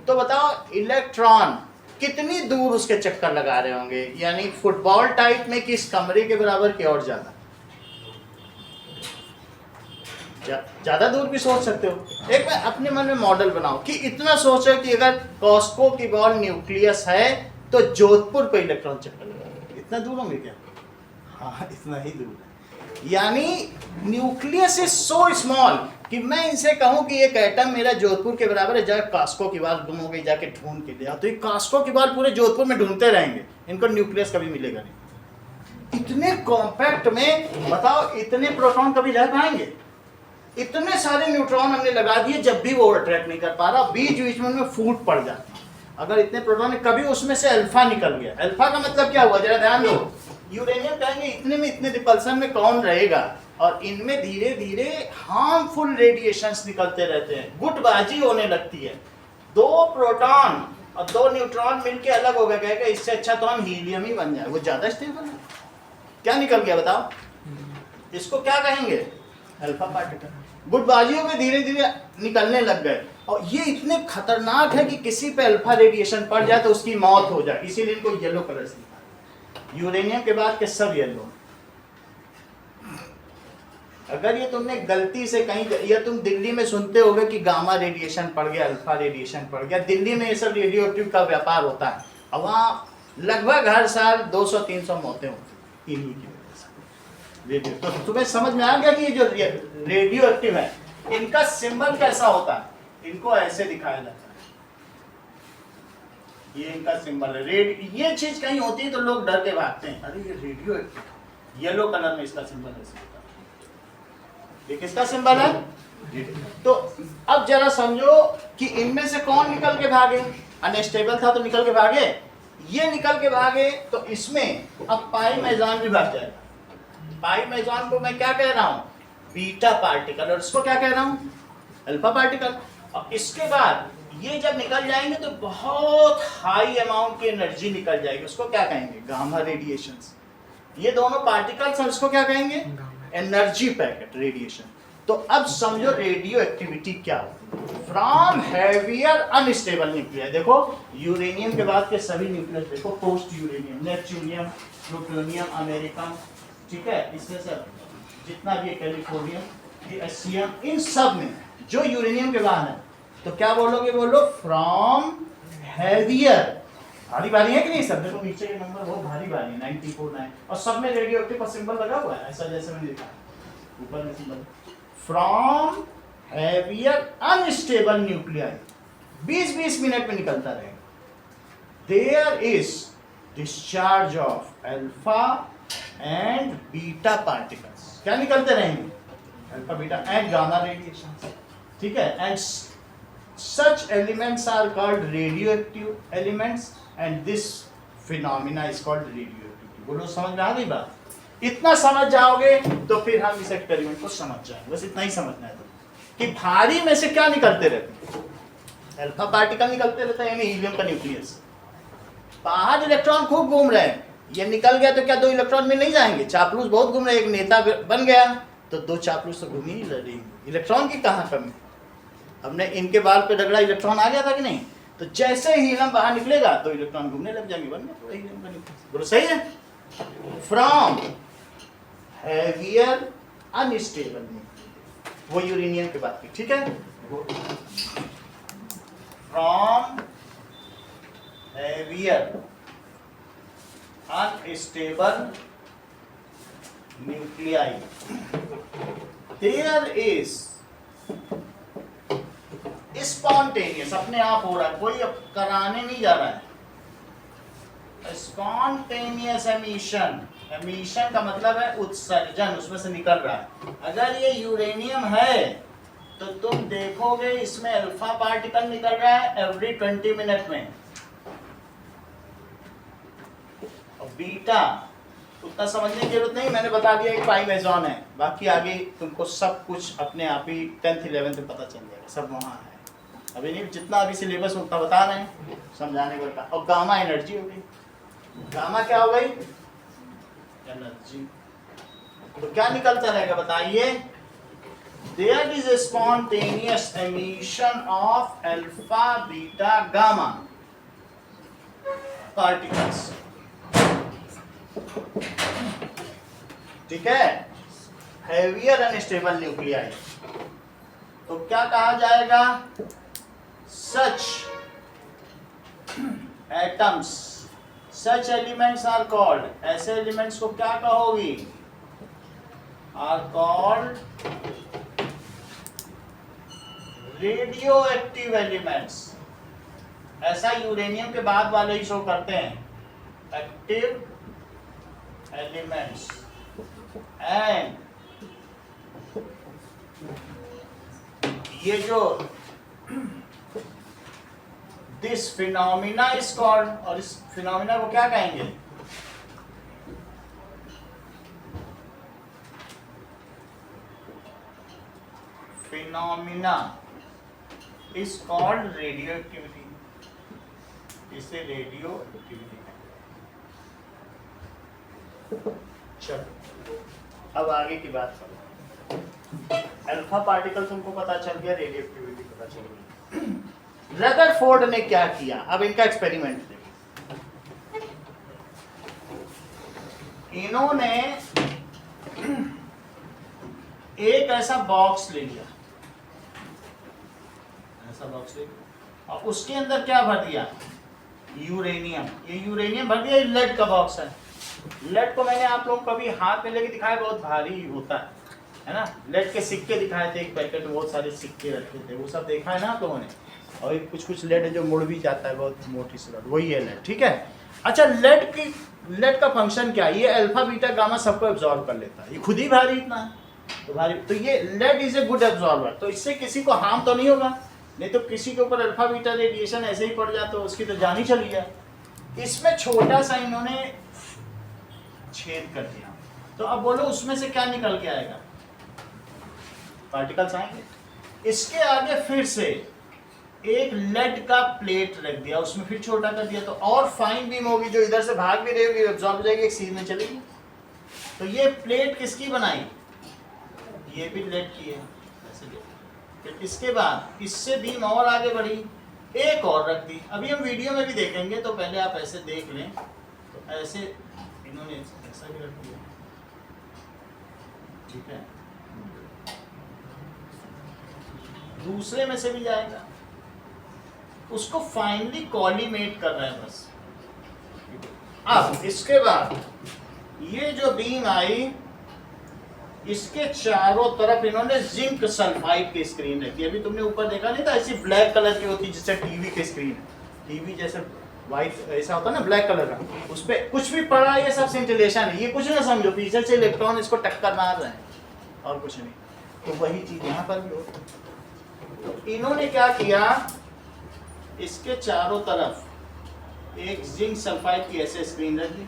तो बताओ इलेक्ट्रॉन कितनी दूर उसके चक्कर लगा रहे होंगे, यानी फुटबॉल टाइप में किस कमरे के बराबर की और ज्यादा दूर भी सोच सकते हो। एक मैं अपने मन में मॉडल बनाओ कि इतना सोचो कि अगर कॉस्को की बॉल न्यूक्लियस है तो जोधपुर पे इलेक्ट्रॉन चक्कर लगाएंगे, इतना दूर होंगे क्या, हाँ इतना ही दूर है। यानी न्यूक्लियस इज सो स्मॉल कि मैं इनसे कहूं कि एक एटम मेरा जोधपुर के बराबर है, जाकर कास्को की बाल गुम हो गई, जाके ढूंढ के ले आओ, तो ये कास्को की बाल पूरे जोधपुर में ढूंढते रहेंगे, इनको न्यूक्लियस कभी मिलेगा नहीं। इतने कॉम्पैक्ट में बताओ इतने प्रोटॉन कभी रह पाएंगे, इतने सारे न्यूट्रॉन हमने लगा दिए, जब भी वो अट्रैक्ट नहीं कर पा रहा, बीच बीच में उनमें फूट पड़ जाती है। अगर इतने प्रोटॉन कभी उसमें से अल्फा निकल गया, अल्फा का मतलब क्या हुआ जरा ध्यान दो, यूरेनियम कहेंगे इतने में इतने रिपल्सन में कौन रहेगा, और इनमें धीरे धीरे हार्मफुल रेडिएशंस निकलते रहते हैं, गुटबाजी होने लगती है। 2 प्रोटॉन और 2 न्यूट्रॉन मिलके अलग हो गए, कहेगा इससे अच्छा तो हम हीलियम ही बन जाए, वो ज्यादा स्टेबल है। क्या निकल गया बताओ, इसको क्या कहेंगे, अल्फा पार्टिकल। गुटबाजियों में धीरे धीरे निकलने लग गए, और ये इतने खतरनाक है कि किसी पे अल्फा रेडिएशन पड़ जाए तो उसकी मौत हो जाए, इसीलिए इनको येलो कलर से यूरेनियम के बाद के सब येलो। अगर ये तुमने गलती से कहीं, या तुम दिल्ली में सुनते होगे कि गामा रेडिएशन पड़ गया, अल्फा रेडिएशन पड़ गया, दिल्ली में ये सब रेडियो एक्टिव का व्यापार होता है, और वहाँ लगभग हर साल 200-300 मौतें होती इन्हीं की वजह से रेडियो। तो तुम्हें समझ में आ गया कि ये जो रेडियो एक्टिव है इनका सिंबल कैसा होता है, इनको ऐसे दिखाया जाता है, ये इनका सिंबल है। ये चीज कहीं होती है तो लोग डर के भागते हैं, अरे ये रेडियो एक्टिव, येलो कलर में इसका सिंबल है। ये किसका सिंबल है, तो अब जरा समझो कि इनमें से कौन निकल के भागे, अनस्टेबल था तो निकल के भागे, ये निकल के भागे, तो इसमें अब पाई मेसॉन भी भाग जाएगा। पाई मेसॉन को मैं क्या कह रहा हूं, बीटा पार्टिकल, और इसको क्या कह रहा हूं, अल्फा पार्टिकल। और इसके बाद ये जब निकल जाएंगे तो बहुत हाई अमाउंट की एनर्जी निकल जाएगी, उसको क्या कहेंगे? Gamma radiations. ये दोनों पार्टिकल्स हैं, उसको क्या कहेंगे? Energy packet radiation. तो अब समझो रेडियो एक्टिविटी क्या होती है फ्रॉम हैवियर अनस्टेबल न्यूक्लियर। देखो यूरेनियम के बाद के सभी न्यूक्लियस देखो, post uranium, neptunium, plutonium, American, ठीक है, इसमें से जितना भी कैलिफोर्नियम, एशियम, इन सब में जो यूरेनियम के बाद है, तो क्या बोलोगे? बोलो फ्रॉम हैवियर। भारी भारी है कि नहीं सब? देखो नीचे के नंबर बहुत भारी भारी है, 94, 9, और सब में रेडियो एक्टिव का सिंबल लगा हुआ है, ऐसा जैसे मैंने लिखा है ऊपर में symbol. From heavier unstable nuclei 20-20 minute में निकलता रहेगा। There is discharge of alpha and beta particles. क्या निकलते रहेंगे? Alpha, beta and gamma radiation, ठीक है। And such elements are called radioactive elements and this phenomena is called radioactivity। बोलो समझ में आ गई बात? इतना समझ जाओगे तो फिर हम इस एक्सपेरिमेंट को समझ जाएंगे। बस इतना ही समझना है कि भारी में से क्या निकलते रहते हैं? अल्फा पार्टिकल निकलते रहता है, यानी हीलियम का न्यूक्लियस। बाहर इलेक्ट्रॉन खूब घूम रहे हैं, ये निकल गया तो क्या 2 इलेक्ट्रॉन में नहीं जाएंगे? चापलूस बहुत घूम रहे हैं, एक नेता बन गया तो 2 चापलूस तो घूम ही रही। इलेक्ट्रॉन की कहाँ कमी? हमने इनके बाल पे रगड़ा, इलेक्ट्रॉन आ गया था कि नहीं? तो जैसे ही हीलियम बाहर निकलेगा तो इलेक्ट्रॉन घूमने लग जाएंगे, बन गया हीलियम का न्यूक्लियस। बोलो सही है? फ्रॉम हैवियर अनस्टेबल न्यूक्लियर, वो यूरेनियम के बाद की, ठीक है। From heavier unstable nuclei there is spontaneous, अपने आप हो रहा है, कोई अब कराने नहीं जा रहा है। स्पॉन्टेनियस एमिशन, एमिशन का मतलब है उत्सर्जन, उसमें से निकल रहा है। अगर ये यूरेनियम है तो तुम देखोगे इसमें अल्फा पार्टिकल निकल रहा है एवरी 20 मिनट में, और बीटा उतना समझने की जरूरत नहीं, मैंने बता दिया एक पाई मेजॉन है, बाकी आगे तुमको सब कुछ अपने आप ही 10th 11th में पता चल जाएगा, सब वहाँ है। अभी नहीं, जितना अभी सिलेबस उतना बता रहे हैं समझाने को का। और गामा एनर्जी हो गई, गामा क्या हो गई? एनर्जी। तो क्या निकलता रहेगा बताइए? There is a spontaneous emission of alpha beta gamma particles, ठीक है, हैवियर अनस्टेबल न्यूक्लियाई। तो क्या कहा जाएगा? Such atoms, such elements are called, ऐसे एलिमेंट्स को क्या कहोगी? Are called radioactive elements. ऐसा यूरेनियम के बाद वाले ही शो करते हैं, एक्टिव एलिमेंट्स एंड ये जो दिस फिनोमिना इज कॉल्ड, और इस फिनोमिना को क्या कहेंगे? Phenomena is called radio activity, इसे रेडियो एक्टिविटी। चलो अब आगे की बात करो। अल्फा पार्टिकल तुमको पता चल गया, रेडियो एक्टिविटी पता चल गई। रदरफोर्ड ने क्या किया? अब इनका एक्सपेरिमेंट देखो। इन्होंने एक ऐसा बॉक्स ले लिया, ऐसा बॉक्स ले लिया, और उसके अंदर क्या भर दिया? यूरेनियम। ये यूरेनियम भर दिया, लेड का बॉक्स है। लेड को मैंने आप लोगों को कभी हाथ में लेके दिखाया, बहुत भारी होता है ना। लेड के सिक्के दिखाए थे, एक पैकेट में बहुत सारे सिक्के रखे थे, वो सब देखा है ना आप लोगों ने। और कुछ कुछ लेड है जो मुड़ भी जाता है, बहुत मोटी सी लेड, वही है लेड, ठीक है। अच्छा, लेड का फंक्शन क्या है? ये अल्फा बीटा गामा सबको एब्जॉर्ब कर लेता है, ये खुद ही भारी इतना है, तो भारी, तो ये lead is a good absorber, तो इससे किसी को हार्म तो नहीं होगा। नहीं तो किसी के ऊपर अल्फा बीटा रेडिएशन ऐसे ही पड़ जाए तो उसकी तो जान ही चली जाए। इसमें छोटा सा इन्होंने छेद कर दिया, तो अब बोलो उसमें से क्या निकल के आएगा? पार्टिकल्स आएंगे। इसके आगे फिर से एक लेड का प्लेट रख दिया, उसमें फिर छोटा कर दिया, तो और फाइन बीम होगी जो इधर से भाग भी रही होगी, एब्जॉर्ब हो जाएगी, एक सीध में चलेगी। तो ये प्लेट किसकी बनाई? ये भी लेड की है, ऐसे फिर इसके बाद इससे बीम और आगे बढ़ी, एक और रख दी। अभी हम वीडियो में भी देखेंगे, तो पहले आप ऐसे देख लें। तो ऐसे इन्होंने ऐसा भी रख दिया, ठीक है। दूसरे में से भी जाएगा, उसको फाइनली कॉलीमेट कर रहे हैं बस। अब इसके बाद ये जो बीम आई, इसके चारों तरफ इन्होंने जिंक सल्फाइड की स्क्रीन रखी है। अभी तुमने ऊपर देखा नहीं था, ऐसी ब्लैक कलर की होती है जैसे टीवी की स्क्रीन, टीवी जैसे व्हाइट ऐसा होता है ना ब्लैक कलर का, उस पर कुछ भी पड़ा, ये सब सिंटिलेशन है, ये कुछ ना समझो, पीछे से इलेक्ट्रॉन इसको टक्कर मार रहे हैं और कुछ नहीं। तो वही चीज यहाँ पर भी होती है। तो इन्होंने क्या किया, इसके चारों तरफ एक जिंक सल्फाइड की ऐसे स्क्रीन रख दी,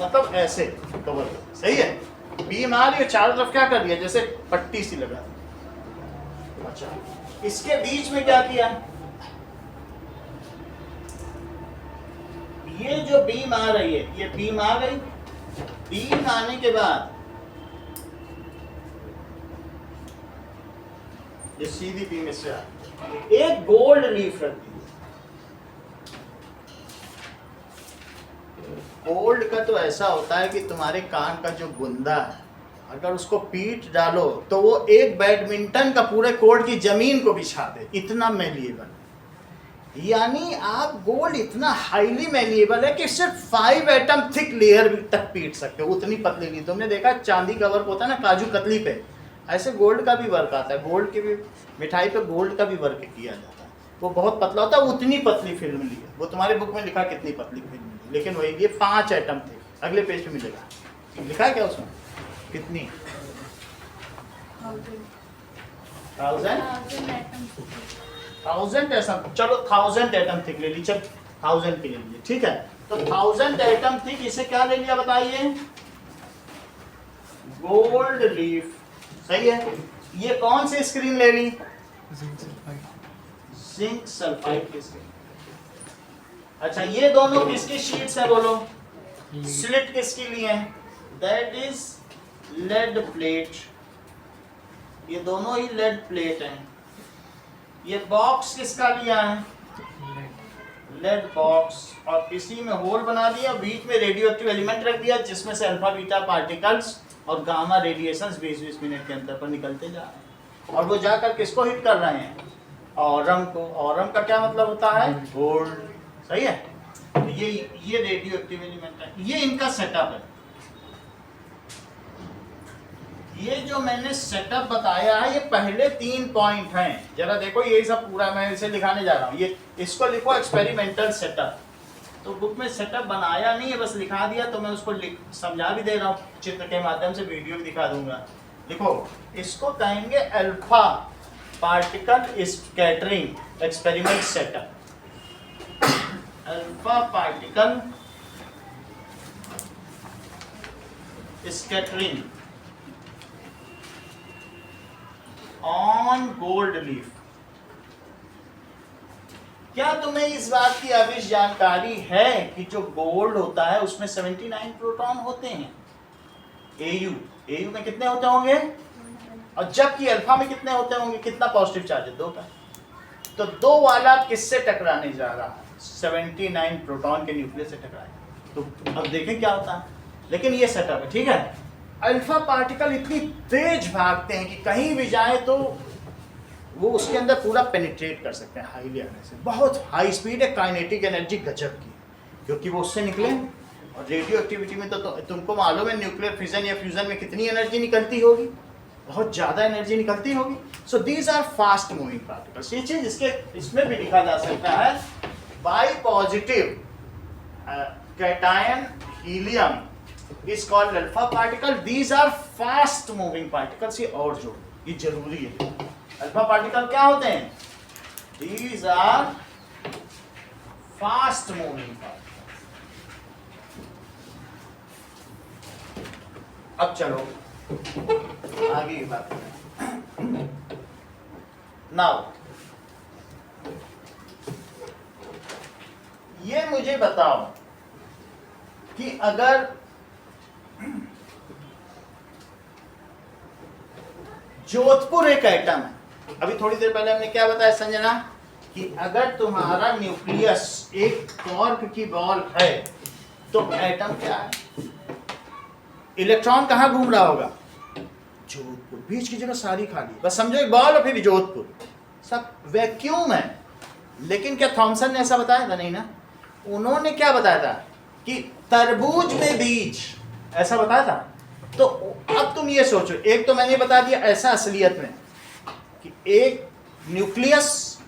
मतलब ऐसे कवर, सही है। बीम आ रही है, चारों तरफ क्या कर दिया, जैसे पट्टी सी लगा दी। अच्छा, इसके बीच में क्या किया, ये जो बीम आ रही है, ये बीम आ गई, बीम आने के बाद ये सीधी बीम इससे आ, एक गोल्ड लीफ रख दी। गोल्ड का तो ऐसा होता है कि तुम्हारे कान का जो गुंदा है, अगर उसको पीट डालो तो वो एक बैडमिंटन का पूरे कोर्ट की जमीन को बिछा दे, इतना मैलिएबल। यानी आप गोल्ड इतना हाईली मैलिएबल है कि सिर्फ 5 एटम थिक लेयर तक पीट सकते हो, उतनी पतली नहीं। तुमने देखा चांदी का वर्क होता है ना काजू कतली पे, ऐसे गोल्ड का भी वर्क आता है। गोल्ड की भी मिठाई पे गोल्ड का भी वर्क किया जाता है, वो बहुत पतला होता है, उतनी पतली फिल्म ली है। वो तुम्हारे बुक में लिखा कितनी पतली फिल्म ली, लेकिन वही ये 5 एटम थे। अगले पेज पे मिलेगा, लिखा है क्या उसमें, कितनी 1000 एटम, चलो 1000 एटम थिक ले ली, चल 1000 के ले लीजिए, ठीक है। तो 1000 एटम थिक, इसे क्या ले लिया बताइए, गोल्ड लीफ, सही है। ये कौन सी स्क्रीन ले ली, जिंक सल्फाइड की स्क्रीन। अच्छा, ये दोनों किसकी शीट्स है बोलो, स्लिट किसकी ली है, दैट इज लेड प्लेट। ये दोनों ही लेड प्लेट हैं। ये बॉक्स किसका लिया है, लेड बॉक्स, और इसी में होल बना दिया, बीच में रेडियो एक्टिव एलिमेंट रख दिया, जिसमें से अल्फा बीटा पार्टिकल्स और गामा रेडिएशंस 20-20 मिनट के अंतर पर निकलते जा रहे हैं, और वो जाकर किसको हिट कर रहे हैं, ऑरम को। ऑरम का क्या मतलब होता है, गोल्ड, सही है। तो ये रेडियो एक्टिव एलिमेंट है, ये इनका सेटअप है। ये जो मैंने सेटअप बताया है, ये पहले 3 पॉइंट हैं, जरा देखो, यही सब पूरा मैं इसे दिखाने जा रहा हूँ। ये इसको लिखो एक्सपेरिमेंटल सेटअप। तो बुक में सेटअप बनाया नहीं है, बस लिखा दिया, तो मैं उसको समझा भी दे रहा हूँ चित्र के माध्यम से, वीडियो भी दिखा दूंगा। लिखो, इसको कहेंगे alpha particle scattering experiment setup. Alpha particle scattering on gold leaf. क्या तुम्हें इस बात की अभी जानकारी है कि जो गोल्ड होता है उसमें 79 प्रोटॉन होते हैं, एयू में कितने होते होंगे, और जबकि अल्फा में कितने होते होंगे, कितना पॉजिटिव चार्ज है, 2 का। तो 2 वाला किससे टकराने जा रहा है, 79 प्रोटॉन के न्यूक्लियस से टकराएगा। तो अब देखें क्या होता है, लेकिन ये सेटअप है, ठीक है। अल्फा पार्टिकल इतनी तेज भागते हैं कि कहीं भी जाए तो वो उसके अंदर पूरा पेनिट्रेट कर सकते हैं, हाईली आने से। बहुत हाई स्पीड है, काइनेटिक एनर्जी गजब की, क्योंकि वो उससे निकले। और रेडियो एक्टिविटी में तो तुमको मालूम है न्यूक्लियर फिजन या फ्यूजन में कितनी एनर्जी निकलती होगी, बहुत ज़्यादा एनर्जी निकलती होगी। So these are fast moving particles. ये चीज़ इसमें भी लिखा जा सकता है, bipositive cation helium is called alpha particle. These are fast moving particles. ये और जो ये जरूरी है, अल्फा पार्टिकल क्या होते हैं, These are fast moving particles. अब चलो आगे की बात करें। नाउ ये मुझे बताओ कि अगर जोधपुर एक एटम है, अभी थोड़ी देर पहले हमने क्या बताया संजना, कि अगर तुम्हारा न्यूक्लियस एक कॉर्क की बॉल है तो एटम क्या है, इलेक्ट्रॉन कहाँ घूम रहा होगा, जोधपुर, बीच की जगह सारी खाली, बस समझो एक बॉल और फिर जोधपुर, सब वैक्यूम है। लेकिन क्या थॉमसन ने ऐसा बताया था, नहीं ना, उन्होंने क्या बताया था कि तरबूज में बीज, ऐसा बताया था। तो अब तुम ये सोचो, एक तो मैंने बता दिया ऐसा असलियत में कि एक न्यूक्लियस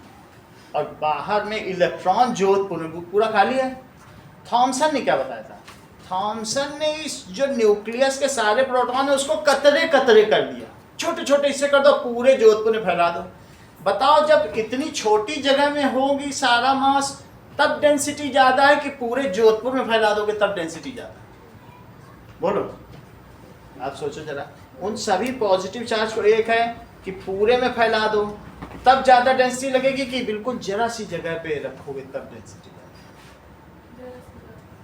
और बाहर में इलेक्ट्रॉन, जोधपुर में पूरा खाली है। थॉमसन ने क्या बताया था, थॉमसन ने इस जो न्यूक्लियस के सारे प्रोटॉन है उसको कतरे कतरे कर दिया, छोटे छोटे हिस्से कर दो, पूरे जोधपुर में फैला दो। बताओ जब इतनी छोटी जगह में होगी सारा मास, तब डेंसिटी ज्यादा है कि पूरे जोधपुर में फैला दोगे तब डेंसिटी ज्यादा है? बोलो, आप सोचो जरा, उन सभी पॉजिटिव चार्ज को एक है कि पूरे में फैला दो तब ज्यादा डेंसिटी लगेगी कि बिल्कुल जरा सी जगह पे रखोगे तब डेंसिटी,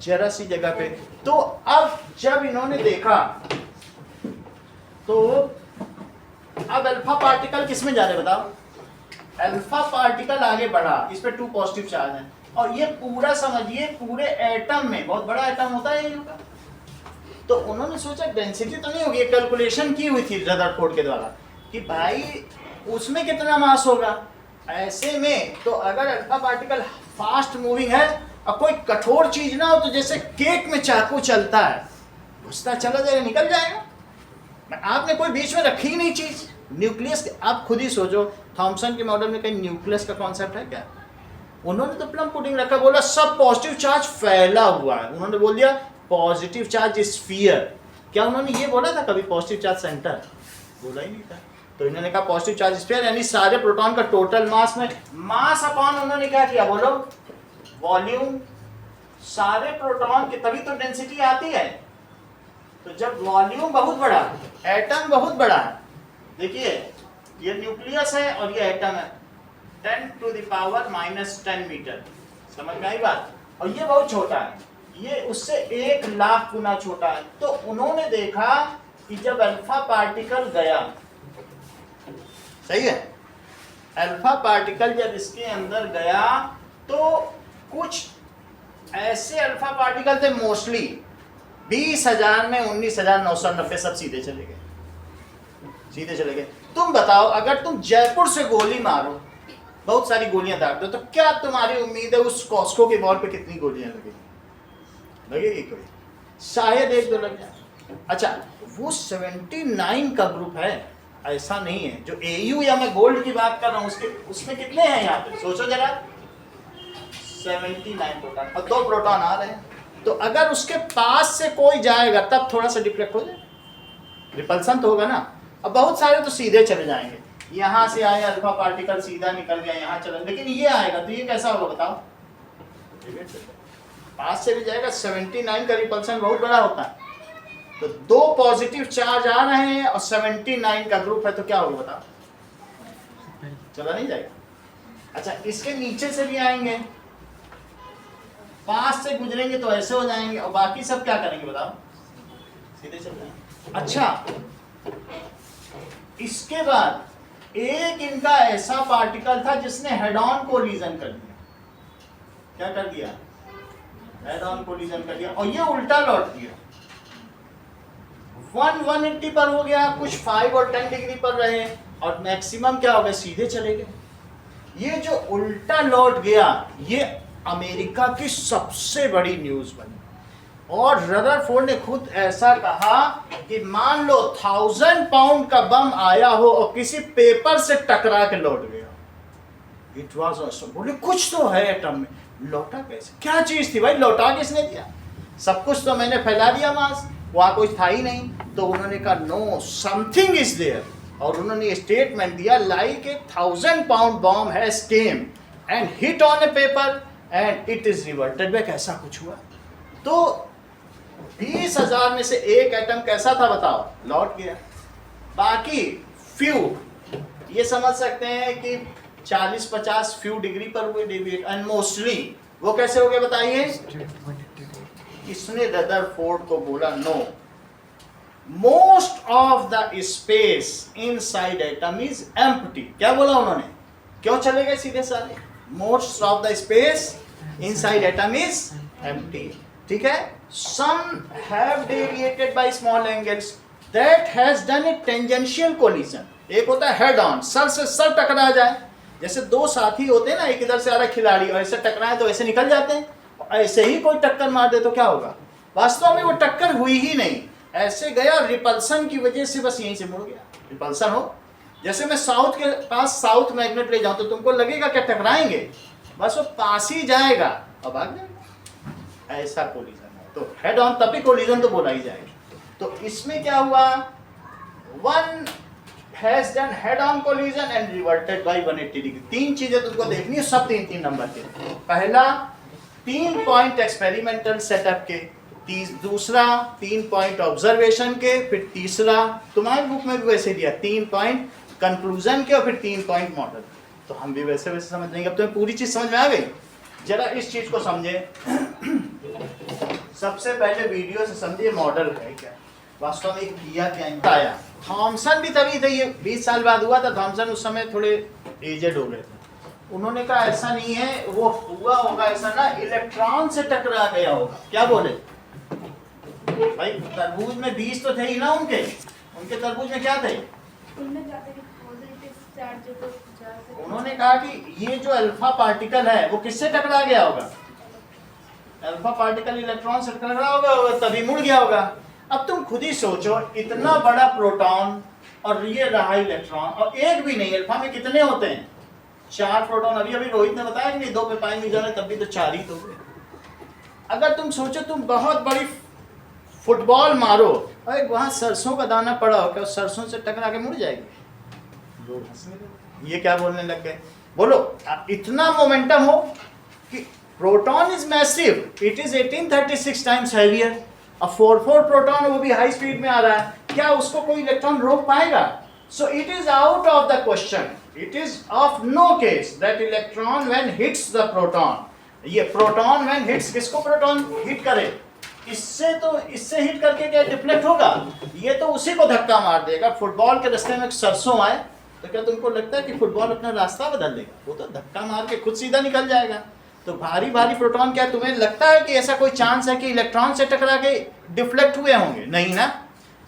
जरा सी जगह पे। तो अब जब इन्होंने देखा तो अब अल्फा पार्टिकल किस में जा रहे बताओ, अल्फा पार्टिकल आगे बढ़ा, इस पे 2 पॉजिटिव चार्ज है और ये पूरा समझिए पूरे एटम में, बहुत बड़ा एटम होता है ये का। तो उन्होंने सोचा डेंसिटी तो नहीं होगी, कैलकुलेशन की हुई थी रदरफोर्ड के द्वारा कि भाई उसमें कितना मास होगा। ऐसे में तो अगर अल्फा पार्टिकल फास्ट मूविंग है और कोई कठोर चीज ना हो तो जैसे केक में चाकू चलता है, घुसता चला जाएगा, निकल जाएगा। आपने कोई बीच में रखी ही नहीं चीज, न्यूक्लियस। आप खुद ही सोचो, थॉमसन के मॉडल में कहीं न्यूक्लियस का कॉन्सेप्ट है क्या? उन्होंने तो प्लम पुडिंग रखा, बोला सब पॉजिटिव चार्ज फैला हुआ है, उन्होंने बोल दिया पॉजिटिव चार्ज स्फीयर। क्या उन्होंने ये बोला था कभी पॉजिटिव चार्ज सेंटर? बोला ही नहीं था। तो इन्होंने कहा पॉजिटिव चार्ज स्फीयर यानी सारे प्रोटॉन का टोटल मास में मास अपॉन उन्होंने क्या किया, बोलो वॉल्यूम, सारे प्रोटॉन की, तभी तो डेंसिटी आती है। तो जब वॉल्यूम बहुत बड़ा, एटम बहुत बड़ा है, देखिए ये न्यूक्लियस है और ये एटम है, 10⁻⁻10 मीटर, समझ में आई बात? और ये बहुत छोटा है, ये उससे 1,00,000 गुना छोटा है। तो उन्होंने देखा कि जब अल्फा पार्टिकल गया, सही है, अल्फा पार्टिकल जब इसके अंदर गया तो कुछ ऐसे अल्फा पार्टिकल थे, मोस्टली 20,000 में 19,990 सब सीधे चले गए, सीधे चले गए। तुम बताओ अगर तुम जयपुर से गोली मारो, बहुत सारी गोलियां दाग दो, तो क्या तुम्हारी उम्मीद है उस कॉस्को के बॉल पे कितनी गोलियां लगेगी? लगेगी कोई, शायद 1-2 लग जाए। अच्छा, वो 79 का ग्रुप है, ऐसा नहीं है जो AU या मैं गोल्ड की बात कर रहा हूँ उसमें कितने हैं यहाँ पे, सोचो जरा, 79 प्रोटॉन और 2 प्रोटॉन आ रहे हैं। तो अगर उसके पास से कोई जाएगा तब थोड़ा सा डिफ्लेक्ट हो जाए, रिपल्सन तो होगा ना। अब बहुत सारे तो सीधे चले जाएंगे, यहाँ से आए अल्फा पार्टिकल सीधा निकल गया यहाँ चला, लेकिन ये आएगा तो ये कैसा होगा बताओ, पास से भी जाएगा। 79 का रिपल्सन बहुत बड़ा होता है। तो 2 पॉजिटिव चार्ज आ रहे हैं और 79 का ग्रुप है, तो क्या होगा बताओ, चला नहीं जाएगा। अच्छा, इसके नीचे से भी आएंगे, पास से गुजरेंगे तो ऐसे हो जाएंगे, और बाकी सब क्या करेंगे बताओ, सीधे चल जाएंगे। अच्छा, इसके बाद एक इनका ऐसा पार्टिकल था जिसने हेड ऑन कोलिजन कर दिया। क्या कर दिया? हेड ऑन कोलिजन कर दिया, और ये उल्टा लौट गया। 180 पर हो गया, कुछ 5 और 10 डिग्री पर रहे, और मैक्सिमम क्या हो गया, सीधे चले गए। ये जो उल्टा लौट गया, ये अमेरिका की सबसे बड़ी न्यूज बनी। और रदरफोर्ड ने खुद ऐसा कहा कि मान लो 1000 पाउंड का बम आया हो और किसी पेपर से टकरा के लौट गया, इट वाज ऑसम। बोले कुछ तो है एटम में, लौटा कैसे? क्या चीज थी भाई, लौटा किसने दिया? सब कुछ तो मैंने फैला दिया मास, वहां कुछ था ही नहीं। तो उन्होंने कहा नो, समथिंग इज देयर, और उन्होंने स्टेटमेंट दिया like a 1000 pound bomb has came and hit on A paper and it is reverted back. ऐसा कुछ हुआ। तो 20,000 में से एक एटम कैसा था बताओ, लौट गया। बाकी फ्यू ये समझ सकते हैं कि 40-50 फ्यू डिग्री पर हुए डेविएट, एंड मोस्टली वो कैसे हो गए बताइए? किसने रदरफोर्ड को बोला no, most of the space inside atom is empty. क्या बोला उन्होंने? क्यों चले गए सीधे सारे? Most of the space inside atom is empty. ठीक है, some have deviated by small angles that has done a tangential collision। एक होता है हेड ऑन, सर से सर टकरा जाए, जैसे दो साथी होते हैं ना, एक इधर से आ रहा खिलाड़ी और ऐसे टकराए तो ऐसे निकल जाते हैं, ऐसे ही कोई टक्कर मार दे तो क्या होगा? वास्तव में वो टक्कर हुई ही नहीं, ऐसे गया रिपल्सन की वजह से, बस यहीं से मुड़ गया। रिपल्सन हो, जैसे मैं साउथ के पास साउथ मैग्नेट ले जाऊं तो तुमको लगेगा क्या टकराएंगे? बस वो पास ही जाएगा और भाग जाएगा, ऐसा कोलिजन है। तो हेड ऑन तभी कोलिजन तो बोला ही जाएगा। तो इसमें क्या हुआ? One has done head on collision and reverted by 180 degree. तीन चीजें तुमको देखनी है, सब तीन नंबर के। पहला 3 पॉइंट एक्सपेरिमेंटल सेटअप के, दूसरा 3 पॉइंट ऑब्जर्वेशन के, फिर तीसरा तुम्हारी बुक में भी वैसे दिया 3 पॉइंट कंक्लूजन के, और फिर 3 पॉइंट मॉडल। तो हम भी वैसे समझ लेंगे। अब तुम्हें पूरी चीज समझ में आ गई? जरा इस चीज को समझे। सबसे पहले वीडियो से समझिए मॉडल है क्या, वास्तव में किया क्या आया। थॉमसन भी तभी थे, ये 20 साल बाद हुआ था। थॉमसन उस समय थोड़े एजेड हो गए थे। उन्होंने कहा ऐसा नहीं है, वो हुआ होगा ऐसा ना, इलेक्ट्रॉन से टकरा गया होगा। क्या बोले भाई? तरबूज में बीज तो थे ही ना उनके तरबूज में क्या थे? उन्होंने कहा कि ये जो अल्फा पार्टिकल है वो किससे टकरा गया होगा? अल्फा पार्टिकल इलेक्ट्रॉन से टकरा होगा, तभी मुड़ गया होगा। अब तुम खुद ही सोचो, इतना बड़ा प्रोटॉन और ये रहा इलेक्ट्रॉन, और एक भी नहीं। अल्फा में कितने होते हैं? 4 प्रोटॉन। अभी रोहित ने बताया कि नहीं, 2 पे पाई नहीं जाने, तब भी तो 4 ही तो हुए। अगर तुम सोचो तुम बहुत बड़ी फुटबॉल मारो और वहां सरसों का दाना पड़ा हो, क्या सरसों से टकरा के मुड़ जाएगी? लोग हंसने लगे, ये क्या बोलने लग गए? बोलो, इतना मोमेंटम हो कि proton is massive, it is 1836 times heavier. अब 4 प्रोटॉन, वो भी हाई स्पीड में आ रहा है, क्या उसको कोई इलेक्ट्रॉन रोक पाएगा? So it is out of the question, it is of no case that electron when hits the proton. ये प्रोटॉन व्हेन हिट्स, किसको प्रोटॉन हिट करे? इससे हिट करके क्या डिफ्लेक्ट होगा? ये तो उसी को धक्का मार देगा। फुटबॉल के रास्ते में सरसों आए तो क्या तुमको लगता है कि फुटबॉल अपना रास्ता बदल देगा? वो तो धक्का मार के खुद सीधा निकल जाएगा। तो भारी भारी प्रोटॉन, क्या तुम्हें लगता है कि ऐसा कोई चांस है कि इलेक्ट्रॉन से टकरा के डिफ्लेक्ट हुए होंगे? नहीं ना।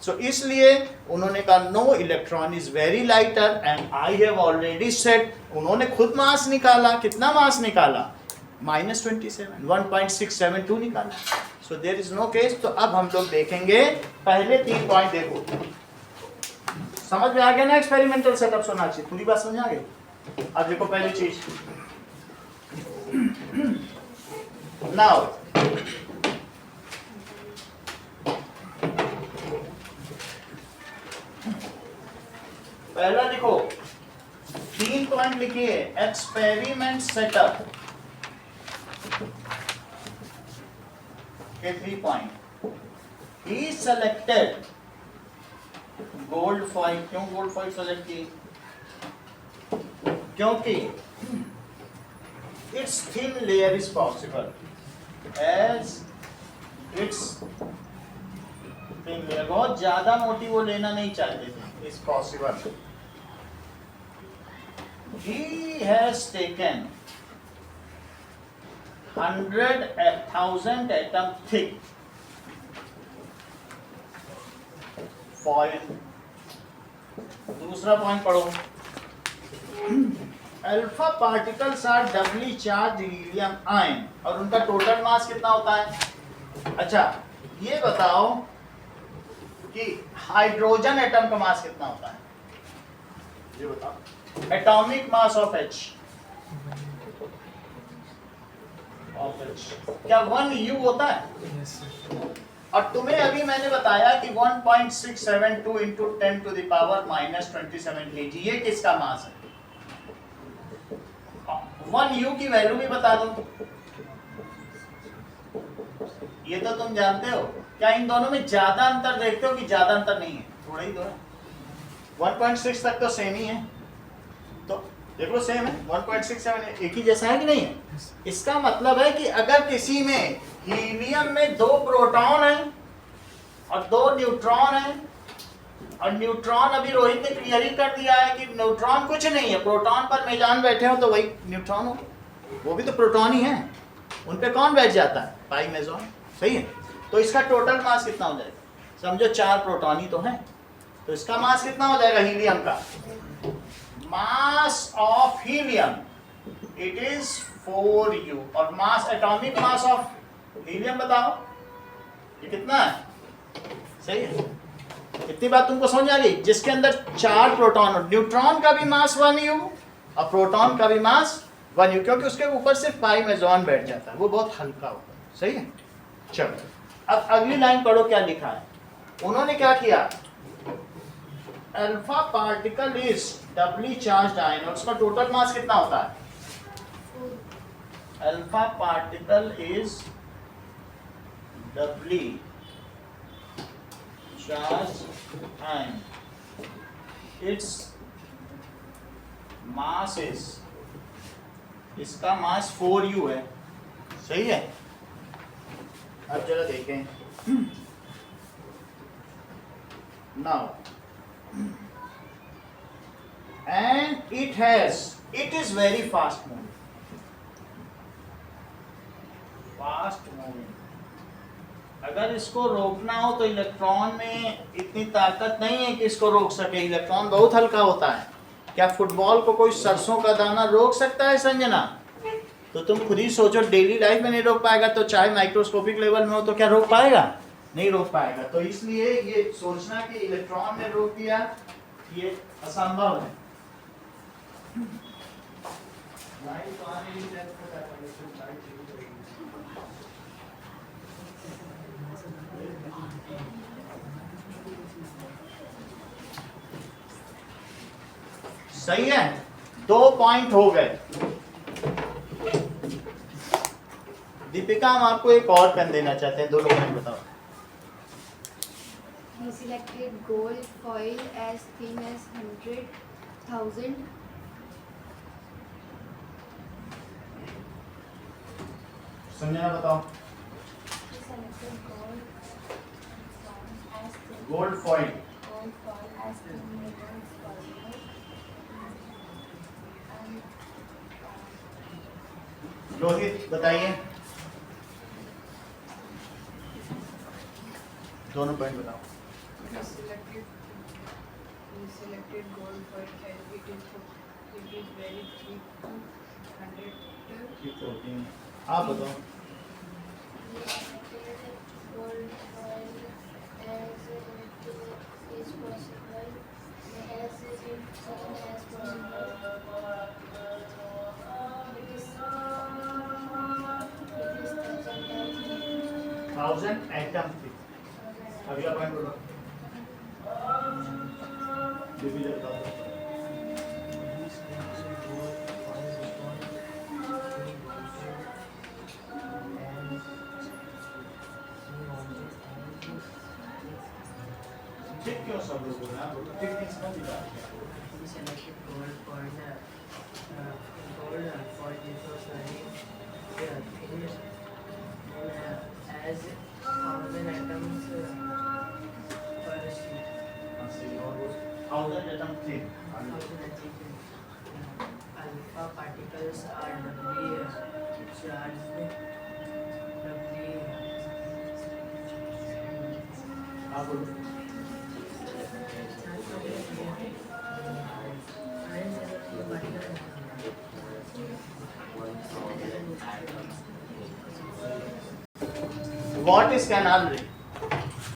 सो इसलिए उन्होंने कहा no, electron is very lighter and I have already said. उन्होंने खुद मास निकाला, कितना मास निकाला? -27, 1.672 निकाला। So there is no case. तो अब हम लोग देखेंगे पहले 3 पॉइंट। देखो समझ में आ गया ना? एक्सपेरिमेंटल सेटअप होना चाहिए, पूरी बात समझ आ गई? अब देखो पहली चीज, नाउ पहला देखो 3 पॉइंट लिखिए। एक्सपेरिमेंट सेटअप के 3 point. He selected gold foil. क्यों गोल्ड फॉइल सेलेक्ट की? क्योंकि it's thin layer is possible, as it's thin layer, बहुत ज्यादा मोटी वो लेना नहीं चाहते थे, is possible. He has taken 100,000 atom thick foil. दूसरा पॉइंट पढ़ो। Alpha particles are doubly charge helium ion, और उनका टोटल मास कितना होता है? अच्छा ये बताओ कि हाइड्रोजन एटम का मास कितना होता है? ये बताओ। एटॉमिक मास ऑफ H क्या 1U होता है? yes, और तुम्हें अभी मैंने बताया कि 1.672 into 10 to the power -27 kg, ये किसका मास है? 1U की वैल्यू भी बता दो। ये तो तुम जानते हो। क्या इन दोनों में ज्यादा अंतर देखते हो कि ज्यादा अंतर नहीं है? थोड़ा ही तो है। 1.6 तक तो सेम ही है, तो देख लो सेम है, 1.67 एक ही जैसा है कि नहीं है। इसका मतलब है कि अगर किसी में हीलियम में 2 प्रोटॉन है और 2 न्यूट्रॉन है, और न्यूट्रॉन अभी रोहित ने क्लियर ही कर दिया है कि न्यूट्रॉन कुछ नहीं है, प्रोटॉन पर मेजान बैठे हो तो वही न्यूट्रॉन हो, वो भी तो प्रोटॉन ही है, उन पे कौन बैठ जाता है, पाई मेजॉन, सही है। तो इसका टोटल मास कितना हो जाएगा, समझो 4 प्रोटॉन ही तो है, तो इसका मास कितना हो जाएगा हीलियम का, mass of helium it is 4u, और mass atomic mass of helium बताओ ये कितना है, सही है। इतनी बात तुमको समझ आ गई, जिसके अंदर 4 प्रोटॉन हो, न्यूट्रॉन का भी मास 1u और प्रोटॉन का भी मास 1u, क्योंकि उसके ऊपर सिर्फ पाई मेजॉन बैठ जाता है, वो बहुत हल्का होता है, सही है। चलो अब अगली लाइन पढ़ो क्या लिखा है, उन्होंने क्या किया, alpha particle is doubly charged ion, और उसका टोटल मास कितना होता है, alpha particle is doubly charged ion, it's mass is, इसका मास 4u है, सही है। अब जरा देखें, now and it is very fast moving, अगर इसको रोकना हो तो इलेक्ट्रॉन में इतनी ताकत नहीं है कि इसको रोक सके, इलेक्ट्रॉन बहुत हल्का होता है। क्या फुटबॉल को कोई सरसों का दाना रोक सकता है संजना, तो तुम खुद ही सोचो, डेली लाइफ में नहीं रोक पाएगा तो चाहे माइक्रोस्कोपिक लेवल में हो तो क्या रोक पाएगा, नहीं रोक पाएगा। तो इसलिए ये सोचना कि इलेक्ट्रॉन ने रोक दिया ये असंभव है। सही है, 2 पॉइंट हो गए। दीपिका हम आपको एक और पेन देना चाहते हैं, दोनों पेन बताओ। He selected gold foil as thin as 100,000. Sanjana बताओ। He selected gold as thin. Gold foil Gold foil as thin as possible. And Rohit बताइए, दोनों पॉइंट बताओ। He selected gold foil as it is very cheap, 100. आप बताओ। he selected gold foil as it is possible, as thin as possible. It is 1000 atom थी। अगला point बोलो। Division बताओ। ठीक क्यों सब लोग बोल रहे हैं, बोलो ठीक नहीं समझ रहा है। He selected gold for the gold for this was very thin as 1,000 atoms per sheet. 1000 atom थी। 1,000 alpha particles are doubly charged, doubly आप बोलो। What is canal ray?